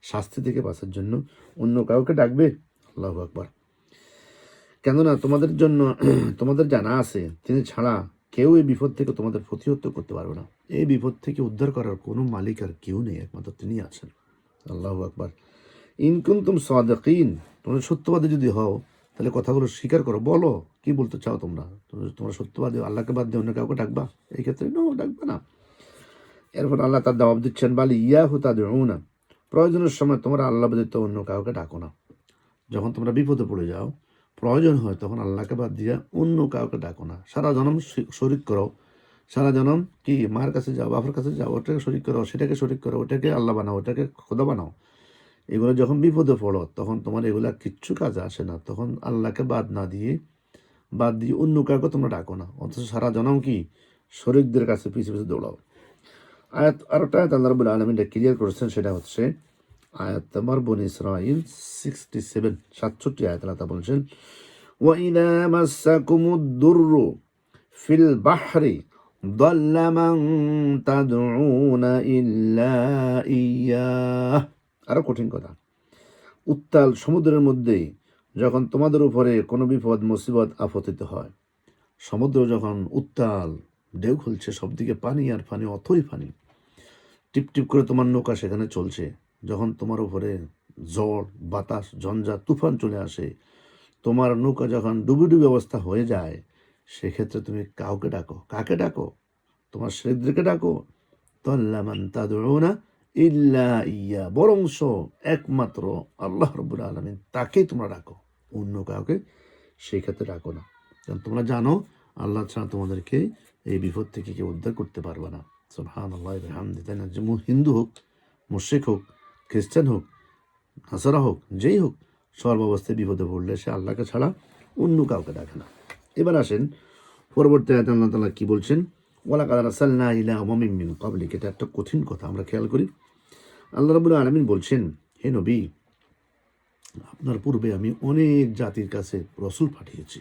শাস্তি থেকে বাঁচার জন্য অন্য কাউকে ডাকবে? আল্লাহু আকবার। কেননা তোমাদের জন্য তোমাদের জানা আছে তিনি ছাড়া কেউ এই বিপদ থেকে তোমাদের প্রতিহত করতে পারবে না। এই বিপদ থেকে উদ্ধার করার কোনো মালিক আর কেউ নেই, একমাত্র তিনি আছেন। আল্লাহু আকবার। ইন কুনতুম সাদিকিন, তোমরা সত্যবাদী যদি হও তাহলে কথাগুলো স্বীকার করো, বলো কি বলতে চাও তোমরা। তোমরা সত্যবাদী, আল্লাহকে বাদ দিয়ে অন্য কাউকে ডাকবা? এই ক্ষেত্রে নো, ডাকবে না। এরপর আল্লাহ তার জবাব দিচ্ছেন, বালি ইয়াহু তাদউনা, প্রয়োজনের সময় তোমরা আল্লাহ ব্যতীত অন্য কাউকে ডাকো না। যখন তোমরা বিপদে পড়ে যাও, প্রয়োজন হয়, তখন আল্লাহকে বাদ দিয়া অন্য কাউকে ডাকো না। সারা জনম শরিক করো, সারা জনম কি মার কাছে যাও, বাবার কাছে যাও, ওটাকে শরিক করো, সেটাকে শরিক করো, ওটাকে আল্লাহ বানাও, ওটাকে খোদা বানাও। এগুলো যখন বিপদে পড়ো তখন তোমার এগুলা কিচ্ছু কাজে আসে না। তখন আল্লাহকে বাদ দিয়ে অন্য কাউকে তোমরা ডাকো না, অথচ সারা জনম কি শরিকদের কাছে পিছিয়ে পিছিয়ে দৌড়াও। আয়াত আরেকটা আয়াত আল্লাহ রাব্বুল আলামিন ক্লিয়ার করেছেন, সেটা হচ্ছে আয়াত নম্বর বনী ইসরাঈল 67, 67 আয়াত। আল্লাহ তাআলা বলেছেন, ওয়া ইযা মাসসাকুমুদ দুররু ফিল বাহরি দাল্লা মান তাদউনা ইল্লা ইয়্যাহ। আরো কঠিন কথা, উত্তাল সমুদ্রের মধ্যে যখন তোমাদের উপরে কোনো বিপদ মুসিবত আপতিত হয়, সমুদ্র যখন উত্তাল, ঢেউ খুলছে, সবদিকে পানি আর পানি, অথই পানি, টিপ টিপ করে তোমার নৌকা সেখানে চলছে, যখন তোমার উপরে ঝড় বাতাস ঝঞ্ঝা তুফান চলে আসে, তোমার নৌকা যখন ডুবি ডুবি অবস্থা হয়ে যায়, সেক্ষেত্রে তুমি কাউকে ডাকো। কাকে ডাকো? তোমার শরীরকে ডাকো। তাল্লা মান তাদউনা ইল্লা ইয়া, বরংস একমাত্র আল্লাহ রাব্বুল আলামিন, তাকেই তোমরা ডাকো, অন্য কাউকে সেই ক্ষেত্রে ডাকো না। কারণ তোমরা জানো আল্লাহ ছাড়া তোমাদেরকে এই বিপদ থেকে কেউ উদ্ধার করতে পারবে না। সুবহানাল্লাহি ওয়া বিহামদিহি। তাই না? যে হিন্দু হোক, মুশরিক হোক, খ্রিস্টান হোক, নাসারা হোক, যেই হোক, সর্বাবস্থায় বিপদে পড়লে সে আল্লাহকে ছাড়া অন্য কাউকে ডাকে না। এবার আসেন পরবর্তী আয়াতে আল্লাহ তাআলা কি বলছেন, ওয়ালাকাদ আরসালনা ইলা উমামিন মিন ক্বাবলিক। এটা একটা কঠিন কথা, আমরা খেয়াল করি। আল্লাহ রাব্বুল আলামিন বলছেন, হে নবী, আপনার পূর্বে আমি অনেক জাতির কাছে রসুল পাঠিয়েছি।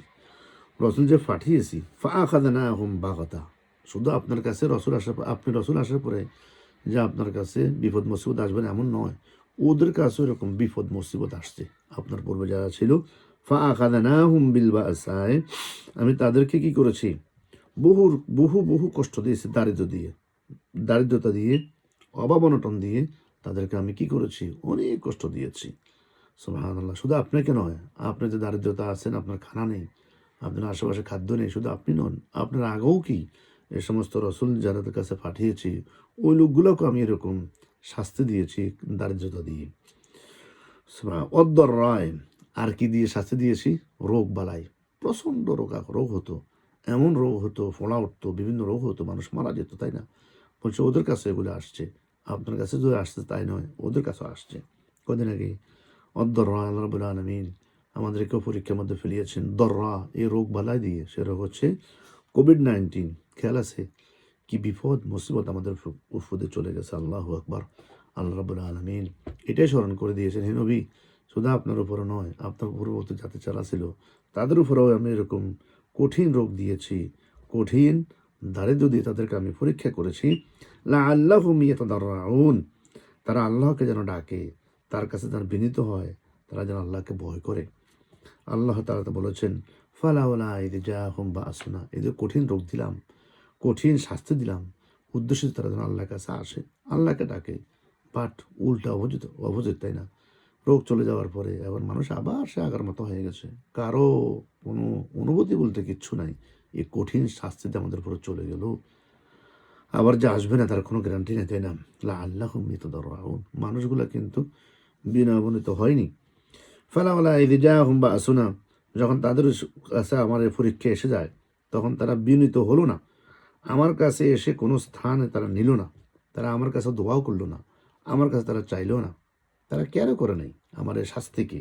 রসুল যে পাঠিয়েছি, ফাআখাযনাহুম বাগতা, শুধু আপনার কাছে রসুল আসার, আপনি রসুল আসার পরে যে আপনার কাছে বিপদ মুসিবত আসবে না এমন নয়, ওদের কাছে এরকম বিপদ মুসিবত আসছে। আপনার পূর্বে যারা ছিল, ফাআখাযনাহুম বিল বাসায়, আমি তাদেরকে কি করেছি, বহু বহু বহু কষ্ট দিয়েছি, দারিদ্রতা দিয়ে, অভাব অনটন দিয়ে তাদেরকে আমি কি করেছি, অনেক কষ্ট দিয়েছি। সুবহানাল্লাহ। শুধু আপনাকে নয়, আপনি যে দারিদ্রতা আছেন, আপনার খানা নেই, আপনার আশেপাশে খাদ্য নেই, শুধু আপনি নন, আপনার আগেও কি এ সমস্ত রসুল যাদের কাছে পাঠিয়েছি ওই লোকগুলোকে আমি এরকম শাস্তি দিয়েছি দারিদ্রতা দিয়ে। অদ্দর রায়, আর কি দিয়ে শাস্তি দিয়েছি, রোগ বালাই, প্রচণ্ড রোগ হতো, এমন রোগ হতো, ফোলা উঠতো, বিভিন্ন রোগ হতো, মানুষ মারা যেত, তাই না? বলছে ওদের কাছে এগুলো আসছে, আপনার কাছে যদি আসছে তাই নয়, ওদের কাছে আসছে। কদিন আগে অদ্দররা আল্লাহ রাব্বুল আলামিন আমাদেরকেও পরীক্ষার মধ্যে ফেলিয়েছেন দররা, এই রোগ বালাই দিয়ে। সে রোগ হচ্ছে কোভিড-19। খেয়াল আছে কি বিপদ মুসিবত আমাদের উপরে চলে গেছে। আল্লাহু আকবার। আল্লাহ রাব্বুল আলামিন এটাই স্মরণ করে দিয়েছেন, হে নবী, শুধু আপনার উপরে নয়, আপনার পূর্ববর্তী যাতে যারা ছিল তাদের উপরেও আমি এরকম কঠিন রোগ দিয়েছি, কঠিন দারিদ্র দিয়ে তাদেরকে আমি পরীক্ষা করেছি। লাআল্লাহুম ইয়াতাদাররাউন, তারা আল্লাহকে যেন ডাকে, তার কাছে যেন বিনীত হয়, তারা যেন আল্লাহকে ভয় করে। আল্লাহ তাআলা তো বলেছেন ফালাউলা ইয জাআহুম বা'সুনা, এদের কঠিন রোগ দিলাম, কঠিন শাস্তি দিলাম, উদ্দেশ্য তারা যেন আল্লাহর কাছে আসে, আল্লাহকে ডাকে। বাট উল্টা অপোজিট, তাই না? রোগ চলে যাওয়ার পরে এবার মানুষ আবার সে আগের মতো হয়ে গেছে, কারো কোনো অনুভূতি বলতে কিচ্ছু নাই। এই কঠিন শাস্তিতে আমাদের উপরে চলে গেল, আবার যে আসবে না তার কোনো গ্যারান্টি নেই, তাই না? লাআল্লাহুম ইয়াতাদাররাউন, মানুষগুলা কিন্তু বিনয়বনিত হয়নি। ফালাউলা ইয জাআহুম বা'সুনা, যখন তাদের কাছে আমার এই পরীক্ষা এসে যায় তখন তারা বিনীত হলো না, আমার কাছে এসে কোনো স্থানে তারা নিল না, তারা আমার কাছে দোয়াও করলো না, আমার কাছে তারা চাইলো না, তারা কেয়ারও করে নাই আমার এই শাস্তিকে।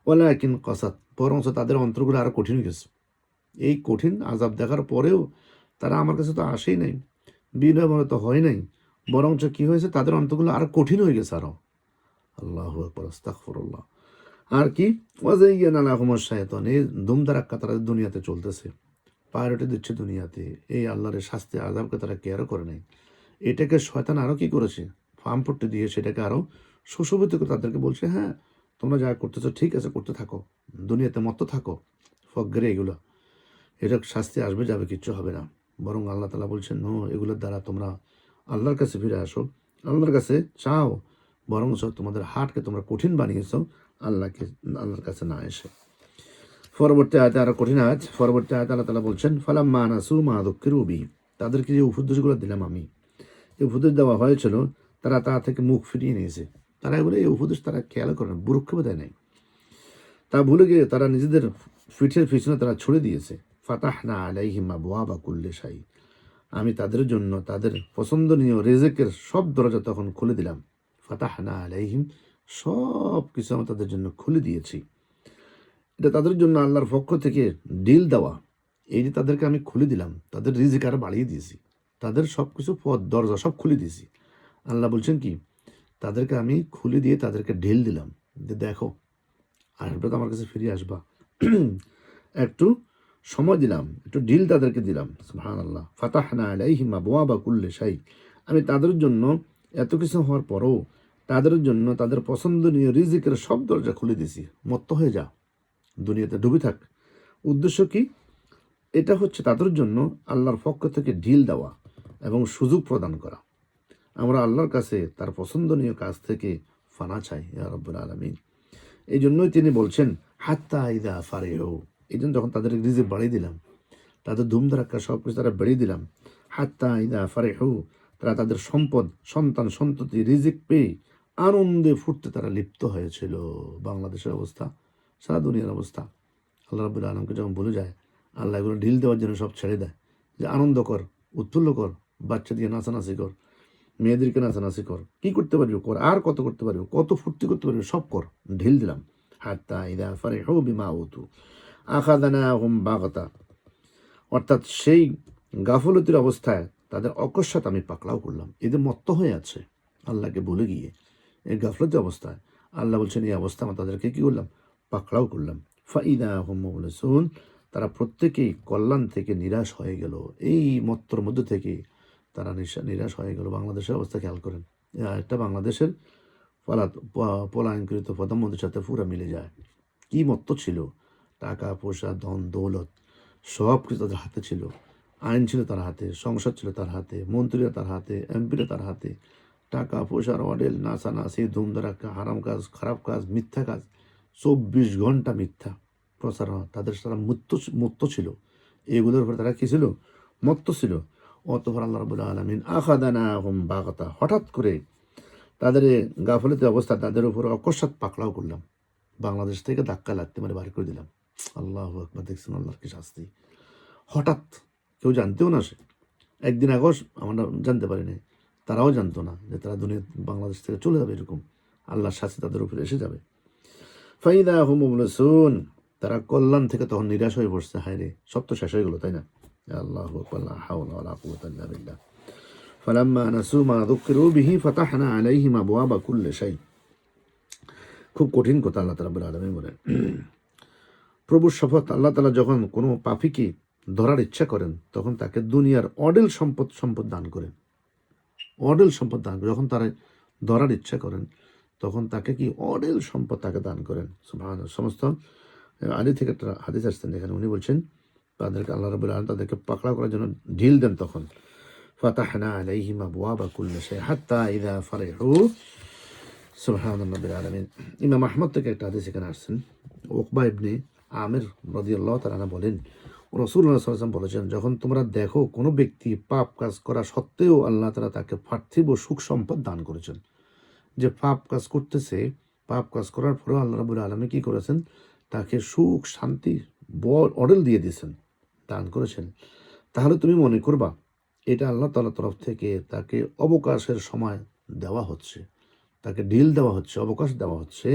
ওয়ালাকিন কাসাত, বরঞ্চ তাদের অন্তরগুলো আরো কঠিন হয়ে গেছে। এই কঠিন আযাব দেখার পরেও তারা আমার কাছে তো আসেই নাই, বিনয়বনত হয় নাই, বরঞ্চ কি হয়েছে, তাদের অন্তরগুলো আরো কঠিন হয়ে গেছে আরো। আল্লাহু আকবার, আস্তাগফিরুল্লাহ। আর কি, ওয়াজাইয়ানা লাহুমুশ শাইতান, এই দুমদারাক্কা তারা দুনিয়াতে চলতেছে, প্রায়োরিটি দিচ্ছে দুনিয়াতে, এই আল্লাহর শাস্তি আযাবকে তারা কেয়ারও করে নাই। এটাকে শয়তান আরো কি করেছে, ফার্মপট্টি দিয়ে সেটাকে আরো সুশোভিত করে তাদেরকে বলছে, হ্যাঁ তোমরা যা করতেছো ঠিক আছে, করতে থাকো, দুনিয়াতে মত্ত থাকো, ফকরে এগুলো, এটা শাস্তি আসবে যাবে, কিচ্ছু হবে না। বরং আল্লাহ তাআলা বলছেন, নো, এগুলোর দ্বারা তোমরা আল্লাহর কাছে ফিরে আসো, আল্লাহর কাছে চাও, বরং তোমাদের হার্টকে তোমরা কঠিন বানিয়েছো আল্লাহর কাছে না এসে। পরবর্তী আয়াতে আরো কঠিন আয়াত, পরবর্তী আয়াতে আল্লাহ তাআলা বলছেন ফালাম্মা নাসু মা যুক্কিরু বিহি, তাদেরকে যে উপদেশগুলো দিলাম আমি, এই উপদেশ দেওয়া হয়েছিল, তারা তা থেকে মুখ ফিরিয়ে নিয়েছে। তারা বলে এই উপদেশ তারা খেয়াল করে না, বুরুক্ষেপে দেয় নাই, তা ভুলে গিয়ে তারা নিজেদের পিঠের পিছনে তারা ছুড়ে দিয়েছে। ফাতাহনা আলাইহিম আবওয়াবা কুল্লি শাই, আমি তাদের জন্য তাদের পছন্দনীয় রিজেকের সব দরজা তখন খুলে দিলাম। ফাতাহনা আলাইহিম, সব কিছু আমি তাদের জন্য খুলে দিয়েছি। এটা তাদের জন্য আল্লাহর পক্ষ থেকে ডিল দেওয়া, এই যে তাদেরকে আমি খুলে দিলাম, তাদের রিজিক আরো বাড়িয়ে দিয়েছি, তাদের সব কিছু পথ দরজা সব খুলে দিয়েছি। আল্লাহ বলছেন কি, তাদেরকে আমি খুলে দিয়ে তাদেরকে ঢিল দিলাম, যে দেখো আসবে তো আমার কাছে ফিরে আসবা, একটু সময় দিলাম, একটু ডিল তাদেরকে দিলাম। সুবহানাল্লাহ। ফাতাহনা আলাইহিম আবওয়াবা কুল্লি শাই, আমি তাদের জন্য এত কিছু হওয়ার পরও তাদের জন্য তাদের পছন্দনীয় রিজিকের সব দরজা খুলে দিয়েছি, মত্ত হয়ে যা, দুনিয়াতে ডুবে থাক। উদ্দেশ্য কি, এটা হচ্ছে তাদের জন্য আল্লাহর পক্ষ থেকে ঢিল দেওয়া এবং সুযোগ প্রদান করা। আমরা আল্লাহর কাছে তার পছন্দনীয় কাজ থেকে ফানা চাই, ইয়া রাব্বুল আলামিন। এই জন্যই তিনি বলছেন হাত্তা ইদা ফারিহু, এই জন্য যখন তাদের রিজিক বাড়িয়ে দিলাম, তাদের ধুমধারাক্কা সব কিছু তারা বেড়িয়ে দিলাম, হাত্তা ইদা ফারিহু, তারা তাদের সম্পদ, সন্তান, সন্ততি, রিজিক পেয়ে আনন্দে ফুটতে তারা লিপ্ত হয়েছিল। বাংলাদেশের অবস্থা, সারা দুনিয়ার অবস্থা। আল্লাহ রাব্বুল আলামিনকে যখন বলে যায়, আল্লাহ এগুলো ঢিল দেওয়ার জন্য সব ছেড়ে দেয়, যে আনন্দ কর, উৎফুল্ল কর, বাচ্চা দিয়ে নাচানাচি কর, মেয়েদেরকে নাচানাচি কর, কি করতে পারবি কর, আর কত করতে পারবি, কত ফুর্তি করতে পারবি সব কর, ঢিল দিলাম। হাত্তা ইদা ফারিহু বিমা উতু আখাযানাহুম বাগতা, অর্থাৎ সেই গাফলতির অবস্থায় তাদের অকস্মাৎ আমি পাকড়াও করলাম, এদের মত্ত হয়ে আছে আল্লাহকে ভুলে গিয়ে, এই গাফলতি অবস্থায়। আল্লাহ বলছেন এই অবস্থা আমরা তাদেরকে কি করলাম, পাকড়াও করলাম। ফাইদা হুম মুবলিসুন, তারা প্রত্যেকেই কল্যাণ থেকে নিরাশ হয়ে গেল, এই মত্তর মধ্যে থেকে তারা নিরাশ হয়ে গেল। বাংলাদেশের অবস্থা খেয়াল করেন, একটা বাংলাদেশের পলায়নকৃত প্রধানমন্ত্রীর সাথে পুরা মিলে যায়। কি মত্ত ছিল, টাকা পয়সা ধন দৌলত সব কিছু তাদের হাতে ছিল, আইন ছিল তার হাতে, সংসদ ছিল তার হাতে, মন্ত্রীরা তার হাতে, এমপিরা তার হাতে, টাকা পয়সার অডেল, নাচানাচি, ধুমধারাক্কা, হারাম কাজ, খারাপ কাজ, মিথ্যা কাজ, 24 ঘন্টা মিথ্যা প্রচারণা, তাদের সারা মত্ত ছিল, এগুলোর উপর তারা কি ছিল? মত্ত ছিল। অতঃপর আল্লাহ রাব্বুল আলামিন আখাদানাহুম বাগতা, হঠাৎ করে তাদের গাফলতি অবস্থা, তাদের উপর অকস্মাৎ পাকড়াও করলাম, বাংলাদেশ থেকে ধাক্কা লাগতে মানে বার করে দিলাম। আল্লাহু আকবার, দেখছেন আল্লাহর কি শাস্তি। হঠাৎ, কেউ জানতেও না, সে একদিন আগেও আমরা জানতে পারিনি, তারাও জানতো না যে তারা বাংলাদেশ থেকে চলে যাবে, এরকম আল্লাহর শাস্তি তাদের উপরে এসে যাবে। ফাইদা হুম মুবলিসুন, তারা কল্যাণ থেকে তখন নিরাশ হয়ে পড়ছে, হায় রে, সব তো শেষ হয়ে গেলো, তাই না? আল্লাহু আকবার, লা হাওলা ওয়ালা কুওয়াতা ইল্লা বিল্লাহ। ফালাম্মা নাসু মা যুকিরু বিহি ফাতাহনা আলাইহিম আবওয়াবা কুল্লি শাই। খুব কঠিন কথা আল্লাহ রাব্বুল আলামিন বলেন। প্রভুর শপথ, আল্লাহ তাআলা যখন কোনো পাপীকে ধরার ইচ্ছা করেন তখন তাকে দুনিয়ার অডেল সম্পদ দান করেন। অডেল সম্পদ দান করেন, যখন তারা ধরার ইচ্ছা করেন তখন তাকে কি অডেল সম্পদ তাকে দান করেন। সুবহানাল্লাহ। সমস্ত আলী থেকে একটা হাদিস আসছেন, এখানে উনি বলছেন তাদেরকে আল্লাহ রাব্বুল আলামিন তাদেরকে পাকড়াও করার জন্য ঢিল দেন, তখন ফাতাহনা আলাইহিম আবওয়াবা কুল্লি শাই হাত্তা ইযা ফারিহু। সুবহানাল্লাহ রাব্বিল আলামিন। ইমাম আহমদ থেকে একটা হাদিস এখানে আসছেন, উকবা ইবনে আমির রাদিয়াল্লাহু তাআলা বলেন, রাসূলুল্লাহ সাল্লাল্লাহু আলাইহি ওয়াসাল্লাম বলেছেন, যখন তোমরা দেখো কোনো ব্যক্তি পাপ কাজ করা সত্ত্বেও আল্লাহ তাআলা তাকে পার্থিব সুখ সম্পদ দান করেছেন, যে পাপ কাজ করতেছে, পাপ কাজ করার পরেও আল্লাহ রাব্বুল আলামিন কি করেছেন, তাকে সুখ শান্তি অডেল দিয়ে দিয়েছেন, দান করেছেন, তাহলে তুমি মনে করবা এটা আল্লাহ তাআলার তরফ থেকে তাকে অবকাশের সময় দেওয়া হচ্ছে, তাকে ঢিল দেওয়া হচ্ছে, অবকাশ দেওয়া হচ্ছে।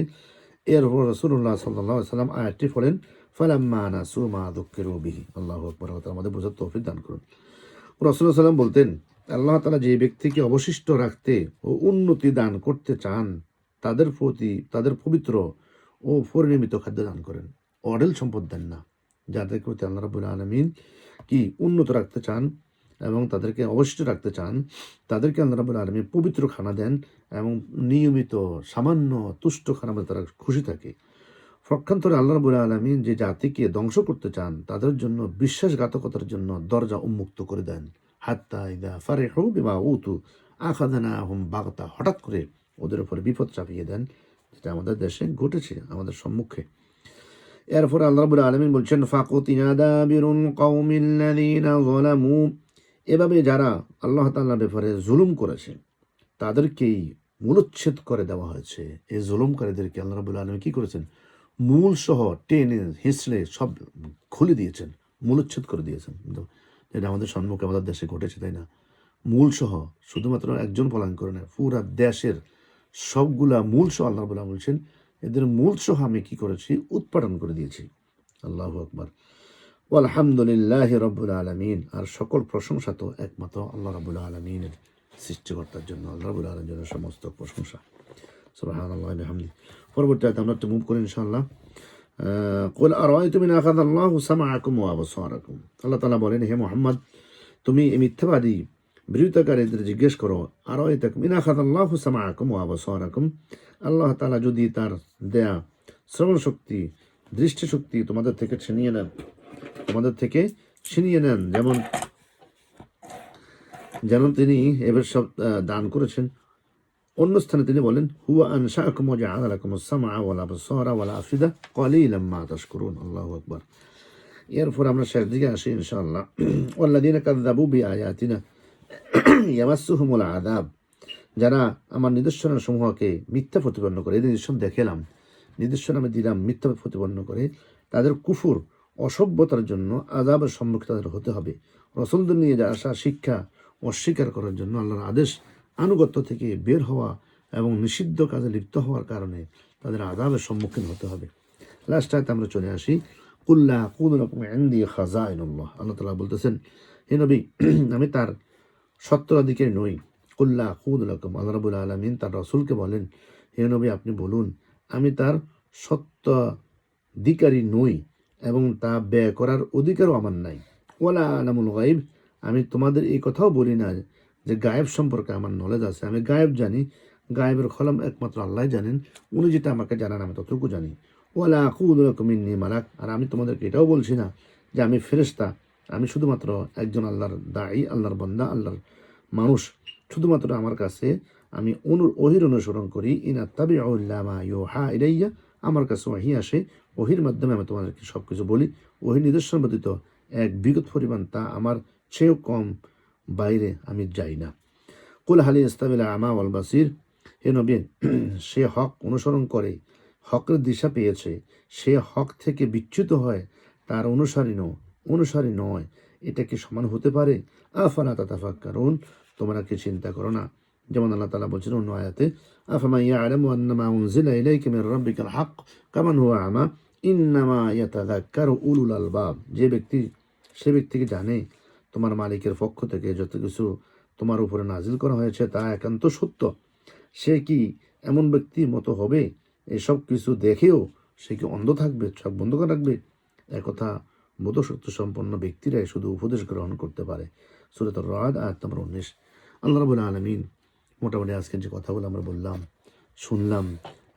এরপর রাসূলুল্লাহ সাল্লাল্লাহু আলাইহি ওয়াসাল্লাম আয়াতটি পড়েন, ফালাম্মা নাসু মা যুকিরু বিহি। আল্লাহু আকবার, আমাদের বোঝার তৌফিক দান করুন। রাসূলুল্লাহ সাল্লাল্লাহু বলতেন, আল্লাহ তাআলা যে ব্যক্তিকে অবশিষ্ট রাখতে ও উন্নতি দান করতে চান তাদের প্রতি তাদের পবিত্র ও পরিনিয়মিত খাদ্য দান করেন, অডেল সম্পদ দেন না। যাদের প্রতি আল্লাহ রাব্বুল আলামিন কি উন্নত রাখতে চান এবং তাদেরকে অবশিষ্ট রাখতে চান, তাদেরকে আল্লাহ রাব্বুল আলামিন পবিত্র খানা দেন এবং নিয়মিত সামান্য তুষ্ট খানা বলে তারা খুশি থাকে। পক্ষান্তরে আল্লাহ রাব্বুল আলামিন যে জাতিকে ধ্বংস করতে চান তাদের জন্য বিশ্বাসঘাতকতার জন্য দরজা উন্মুক্ত করে দেন। হাত্তা ইযা ফারিহু বিমা উতু আখাযানাহুম বাগতা, হঠাৎ করে ওদের উপরে বিপদ চাপিয়ে দেন, যেটা আমাদের দেশে ঘটেছে, আমাদের সম্মুখে। এরপরে আল্লাহ রাব্বুল আলামিন বলছেন, ফাকুতিনা দাবিরুল কওমিল্লাযীনা যালামু, এভাবে যারা আল্লাহ তাআলার ব্যাপারে জুলুম করেছে তাদেরকেই মূলচ্ছেদ করে দেওয়া হয়েছে। এই জুলুমকারীদেরকে আল্লাহ রাব্বুল আলামিন কি করেছেন, মূল সহ টেনে হিঁচড়ে সব খুলে দিয়েছেন, মূলচ্ছেদ করে দিয়েছেন। এটা আমাদের সম্মুখে আমাদের দেশে ঘটেছে, তাই না? মূল সহ, শুধুমাত্র একজন পলায়ন করে না, পুরা দেশের সবগুলা মূল সহ আল্লাহ রাব্বুল আলামিন বলছেন এদের মূল সহ আমি কি করেছি, উৎপাদন করে দিয়েছি। আল্লাহু আকবার, আলহামদুলিল্লাহি রাব্বুল আলামিন। আর সকল প্রশংসা তো একমাত্র আল্লাহ রাব্বুল আলামিনের, সৃষ্টিকর্তার জন্য, আল্লাহ রাব্বুল আলামিনের সমস্ত প্রশংসা। সুবহানাল্লাহি ওয়া বিহামদিহি। পরবর্তী আয়াতে আমরা একটু মুভ করি ইনশাআল্লাহ। কুল আরাআইতুম ইন আখাযাল্লাহু সামআকুম ওয়া আবসারাকুম। আল্লাহ তাআলা বলেন, হে মুহাম্মদ, তুমি এই মিথ্যাবাদী বিরোধিতাকারীদের জিজ্ঞেস করো, আরাআইতুম ইন আখাযাল্লাহু সামআকুম ওয়া আবসারাকুম, আল্লাহ তাআলা যদি তার দেয়া শ্রবণ শক্তি, দৃষ্টিশক্তি তোমাদের থেকে ছিনিয়ে নেন, যেমন তিনি এবার সব দান করেছেন। অন্য স্থানে তিনি বলেন, হুয়া আনশাআকুম ওয়া জাআলা লাকুমুস সামআ ওয়াল আবসারা ওয়াল আফিদা ক্বালিলাম মা তাশকুরুন। আল্লাহু আকবার। এরপর আমরা শেষ দিকে আসি ইনশাআল্লাহ। ওয়াল্লাযীনা কাযযাবু বিআয়াতিনা ইয়ামাসসুহুমুল আযাব, যারা আমার নিদর্শনসমূহকে মিথ্যা প্রতিপন্ন করে, এই নিদর্শন দেখালাম, নিদর্শন আমি দিলাম, মিথ্যা প্রতিপন্ন করে, তাদের কুফর অসভ্যতার জন্য আযাবের সম্মুখীন তাদের হতে হবে। রাসূলদের নিয়ে যা আসা শিক্ষা অস্বীকার করার জন্য, আল্লাহর আদেশ আনুগত্য থেকে বের হওয়া এবং নিষিদ্ধ কাজে লিপ্ত হওয়ার কারণে তাদের আযাবের সম্মুখীন হতে হবে। লাস্ট আয়াতে আমরা চলে আসি, কুল্লা আকুলু লাকুম ইনদি খাযাইনুল্লাহ। আল্লাহ তাআলা বলতেছেন, হে নবী, আমি তার সত্ত্বাধিকারী নই। কুল্লা আকুলু লাকুম, আল্লাহ রাব্বুল আলামিন তার রাসূলকে বলেন, হে নবী আপনি বলুন, আমি তার সত্ত্বাধিকারী নই এবং তা ব্যয় করার অধিকারও আমার নাই। ওয়ালা আলামুল গায়ব, আমি তোমাদের এই কথাও বলি না যে গায়েব সম্পর্কে আমার নলেজ আছে, আমি গায়েব জানি, গায়েবের খলম একমাত্র আল্লাহ জানেন, উনি যেটা আমাকে জানান আমি ততটুকু জানি। ওয়ালা আকুলু লাকুম ইন্নী মালাক, আর আমি তোমাদেরকে এটাও বলছি না যে আমি ফেরেশতা, আমি শুধুমাত্র একজন আল্লাহর দাঈ, আল্লাহর বান্দা, আল্লাহর মানুষ। শুধুমাত্র আমার কাছে আমি ওহির অনুসরণ করি, ইন আত্তাবিউ ইল্লা মা ইউহা ইলাইয়া, আমার কাছে ওহী আসে, ওহির মাধ্যমে আমি তোমাদেরকে সব কিছু বলি। ওহির নিদর্শন ব্যতীত এক বিগত পরিমাণ তা আমার চেয়েও কম বাইরে আমি যাই না। কুল হালি ইস্তাবিল আমা ওয়াল বাসির, হে নবী, সে হক অনুসরণ করে, হকের দিশা পেয়েছে, সে হক থেকে বিচ্যুত হয় তার অনুসারী নয়, এটা কি সমান হতে পারে? আফালা তাতাফাক্কারুন, তোমরা কি চিন্তা করো না? যেমন আল্লাহ তাআলা বলছেন অন্য আয়াতে, আফামান ইয়ালামু আন্নামা উনজিলা ইলাইকা মির রাব্বিকাল হক কামান হুয়া আমা ইন্নামা ইয়াতাযাক্কারু উলুল আলবাব, সে ব্যক্তিকে জানে তোমার মালিকের পক্ষ থেকে যত কিছু তোমার উপরে নাজিল করা হয়েছে তা একান্ত সত্য, সে কি এমন ব্যক্তির মতো হবে? এসব কিছু দেখেও সে কি অন্ধ থাকবে, চোখ বন্ধ করে রাখবে? একথা বোধশক্তি সম্পন্ন ব্যক্তিরাই শুধু উপদেশ গ্রহণ করতে পারে। সূরাতুর রাদ আয়াত নম্বর 19। আল্লাহ রাব্বুল আলামিন মোটামুটি আজকের যে কথাগুলো আমরা বললাম, শুনলাম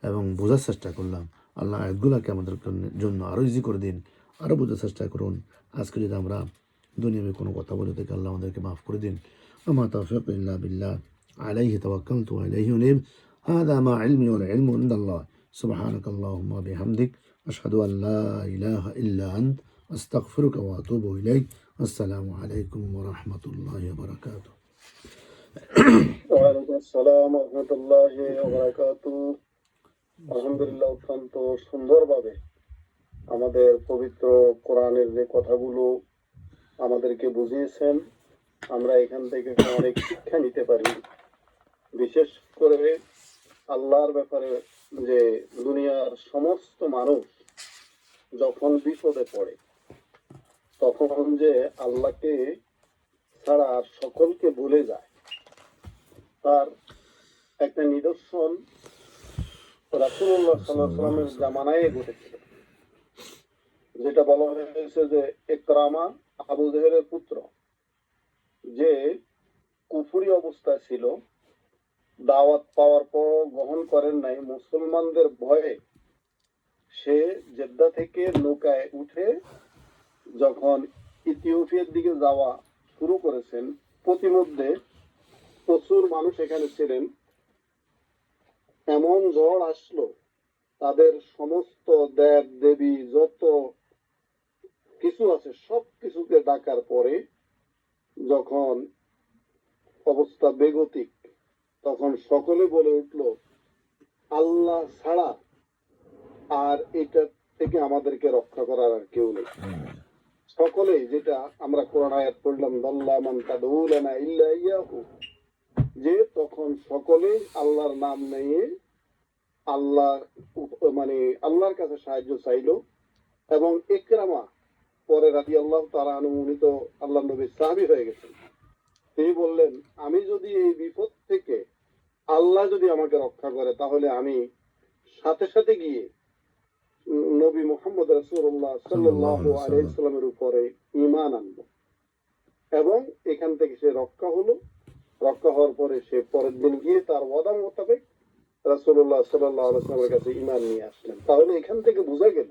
এবং বোঝার চেষ্টা করলাম, আল্লাহ আয়াতগুলোকে আমাদের জন্য আরও ইজি করে দিন, আরও বোঝার চেষ্টা করুন। আজকে যদি আমরা দুনিয়ায় কোনো কথা বলে থাকি, আল্লাহ আমাদেরকে মাফ করে দিন। আমা তাওফীক ইল্লা বিল্লাহ, আলাইহি তাওয়াক্কালতু ওয়া ইলাইহি উনীব। হাযা মা ইলমি ওয়াল ইলমু ইনদাল্লাহ। সুবহানাকাল্লাহুম্মা ওয়া বিহামদিক, আশহাদু আল লা ইলাহা ইল্লা আন্ত, আস্তাগফিরুকা ওয়া আতুবু ইলাইক। আসসালামু আলাইকুম ওয়া রাহমাতুল্লাহি ওয়া বারাকাতুহু। ওয়ালাইকুম আসসালাম ওয়া রাহমাতুল্লাহি ওয়া বারাকাতুহু। আলহামদুলিল্লাহ, অত্যন্ত সুন্দরভাবে আমাদের পবিত্র কোরআনের যে কথাগুলো আমাদেরকে বুঝিয়েছেন, আমরা এখান থেকে অনেক শিক্ষা নিতে পারি। বিশেষ করে আল্লাহর ব্যাপারে, যে দুনিয়ার সমস্ত মানুষ যখন বিপদে পড়ে তখন যে আল্লাহকে ছাড়া আর সকলকে ভুলে যায়, তার একটা নিদর্শন রাসূলুল্লাহ সাল্লাল্লাহু আলাইহি ওয়াসাল্লামের জামানায় ঘটেছিল, যেটা বলা হয়েছে যে ইকরামা আবু জেহেলের পুত্র, যে কুফরি অবস্থায় ছিল, দাওয়াত পাওয়ার পর গ্রহণ করেন নাই, মুসলমানদের ভয়ে সে জেদ্দা থেকে নৌকায় উঠে যখন ইথিওপিয়ার দিকে যাওয়া শুরু করেছেন, প্রতিমধ্যে প্রচুর মানুষ এখানে ছিলেন, এমন ঝড় আসলো, তাদের সমস্ত দেব দেবী যত কিছু আছে সব কিছুকে ডাকার পরে যখন অবস্থা বেগতিক, তখন সকলে বলে উঠলো, আল্লাহ ছাড়া আর এটা থেকে আমাদেরকে রক্ষা করার আর কেউ নেই। সকলেই, যেটা আমরা কোরআন আয়াত পড়লাম, দাল্লা মান তাদউলানা ইল্লা ইয়াহু, যে তখন সকলেই আল্লাহর নাম নিয়ে আল্লাহর কাছে সাহায্য চাইলো। এবং ইকরামা পরে রাদিয়াল্লাহু তাআলা আনহু, উনি তো আল্লাহর নবীর সাহাবী হয়ে গেছেন, তিনি বললেন, আমি যদি এই বিপদ থেকে আল্লাহ যদি আমাকে রক্ষা করে, তাহলে আমি সাথে সাথে গিয়ে নবী মুহাম্মদ রাসূলুল্লাহ সাল্লাল্লাহু আলাইহি ওয়াসাল্লামের উপরে ঈমান আনবো। এবং এখান থেকে সে রক্ষা হলো। রক্ষা হওয়ার পরে সে পরের দিন গিয়ে তার ওয়াদা মোতাবেক রাসূলুল্লাহ সাল্লাল্লাহু আলাইহি ওয়াসাল্লামের কাছে ঈমান নিয়ে আসলেন। তাহলে এখান থেকে বোঝা গেল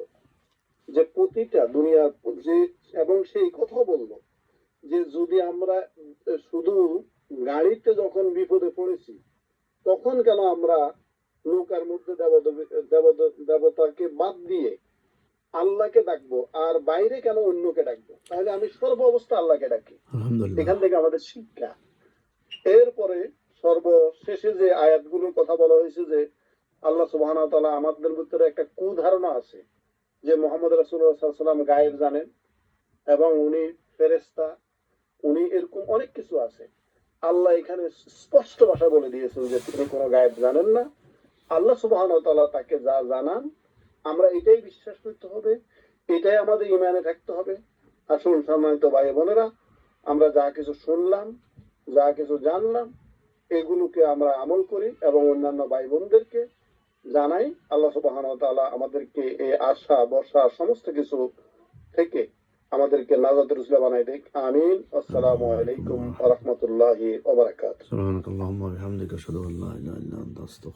যে প্রতিটা দুনিয়ার যে, এবং সেই কথা বলল যে যদি আমরা শুধু গাড়িতে যখন বিপদে পড়েছি তখন কেন আমরা নৌকার মধ্যে দেবতাকে বাদ দিয়ে আল্লাহকে ডাকবো, আর বাইরে কেন অন্যকে ডাকবো? তাহলে আমি সর্ব অবস্থা আল্লাহকে ডাকি। এখান থেকে আমাদের শিক্ষা। এরপরে সর্বশেষে যে আয়াতগুলোর কথা বলা হয়েছে, যে আল্লাহ সুবহানাহু ওয়া তাআলা আমাদের ভিতরে একটা কুধারণা আছে যে মুহাম্মদ রাসূলুল্লাহ সাল্লাল্লাহু আলাইহি ওয়াসাল্লাম গায়েব জানেন এবং উনি ফেরেশতা, উনি এরকম অনেক কিছু আছে। আল্লাহ এখানে স্পষ্ট ভাষা বলে দিয়েছেন যে তিনি কোনো গায়েব জানেন না। আল্লাহ সুবহানাহু ওয়া তাআলা তাকে যা জানান আমরা এটাই বিশ্বাস করতে হবে, এটাই আমাদের ঈমানে থাকতে হবে। আসুন সম্মানিত ভাই বোনেরা, আমরা যা কিছু শুনলাম, যা কিছু জানলাম, এগুলোকে আমরা আমল করি এবং অন্যান্য ভাই বোনদেরকে জানাই। আল্লাহ সুবহানাহু ওয়া তাআলা আমাদেরকে এই আশা বর্ষা সমস্ত কিছু থেকে আমাদেরকে নাজাতের উসিলা বানাই দেখ। আমিন। আসসালামু আলাইকুম ওয়া রাহমাতুল্লাহি ওয়া বারাকাতুহু। সুবহানাকাল্লাহুম্মা ওয়া বিহামদিকা, আশহাদু আল্লা ইলাহা ইল্লা আনতা, আস্তাগফিরুকা।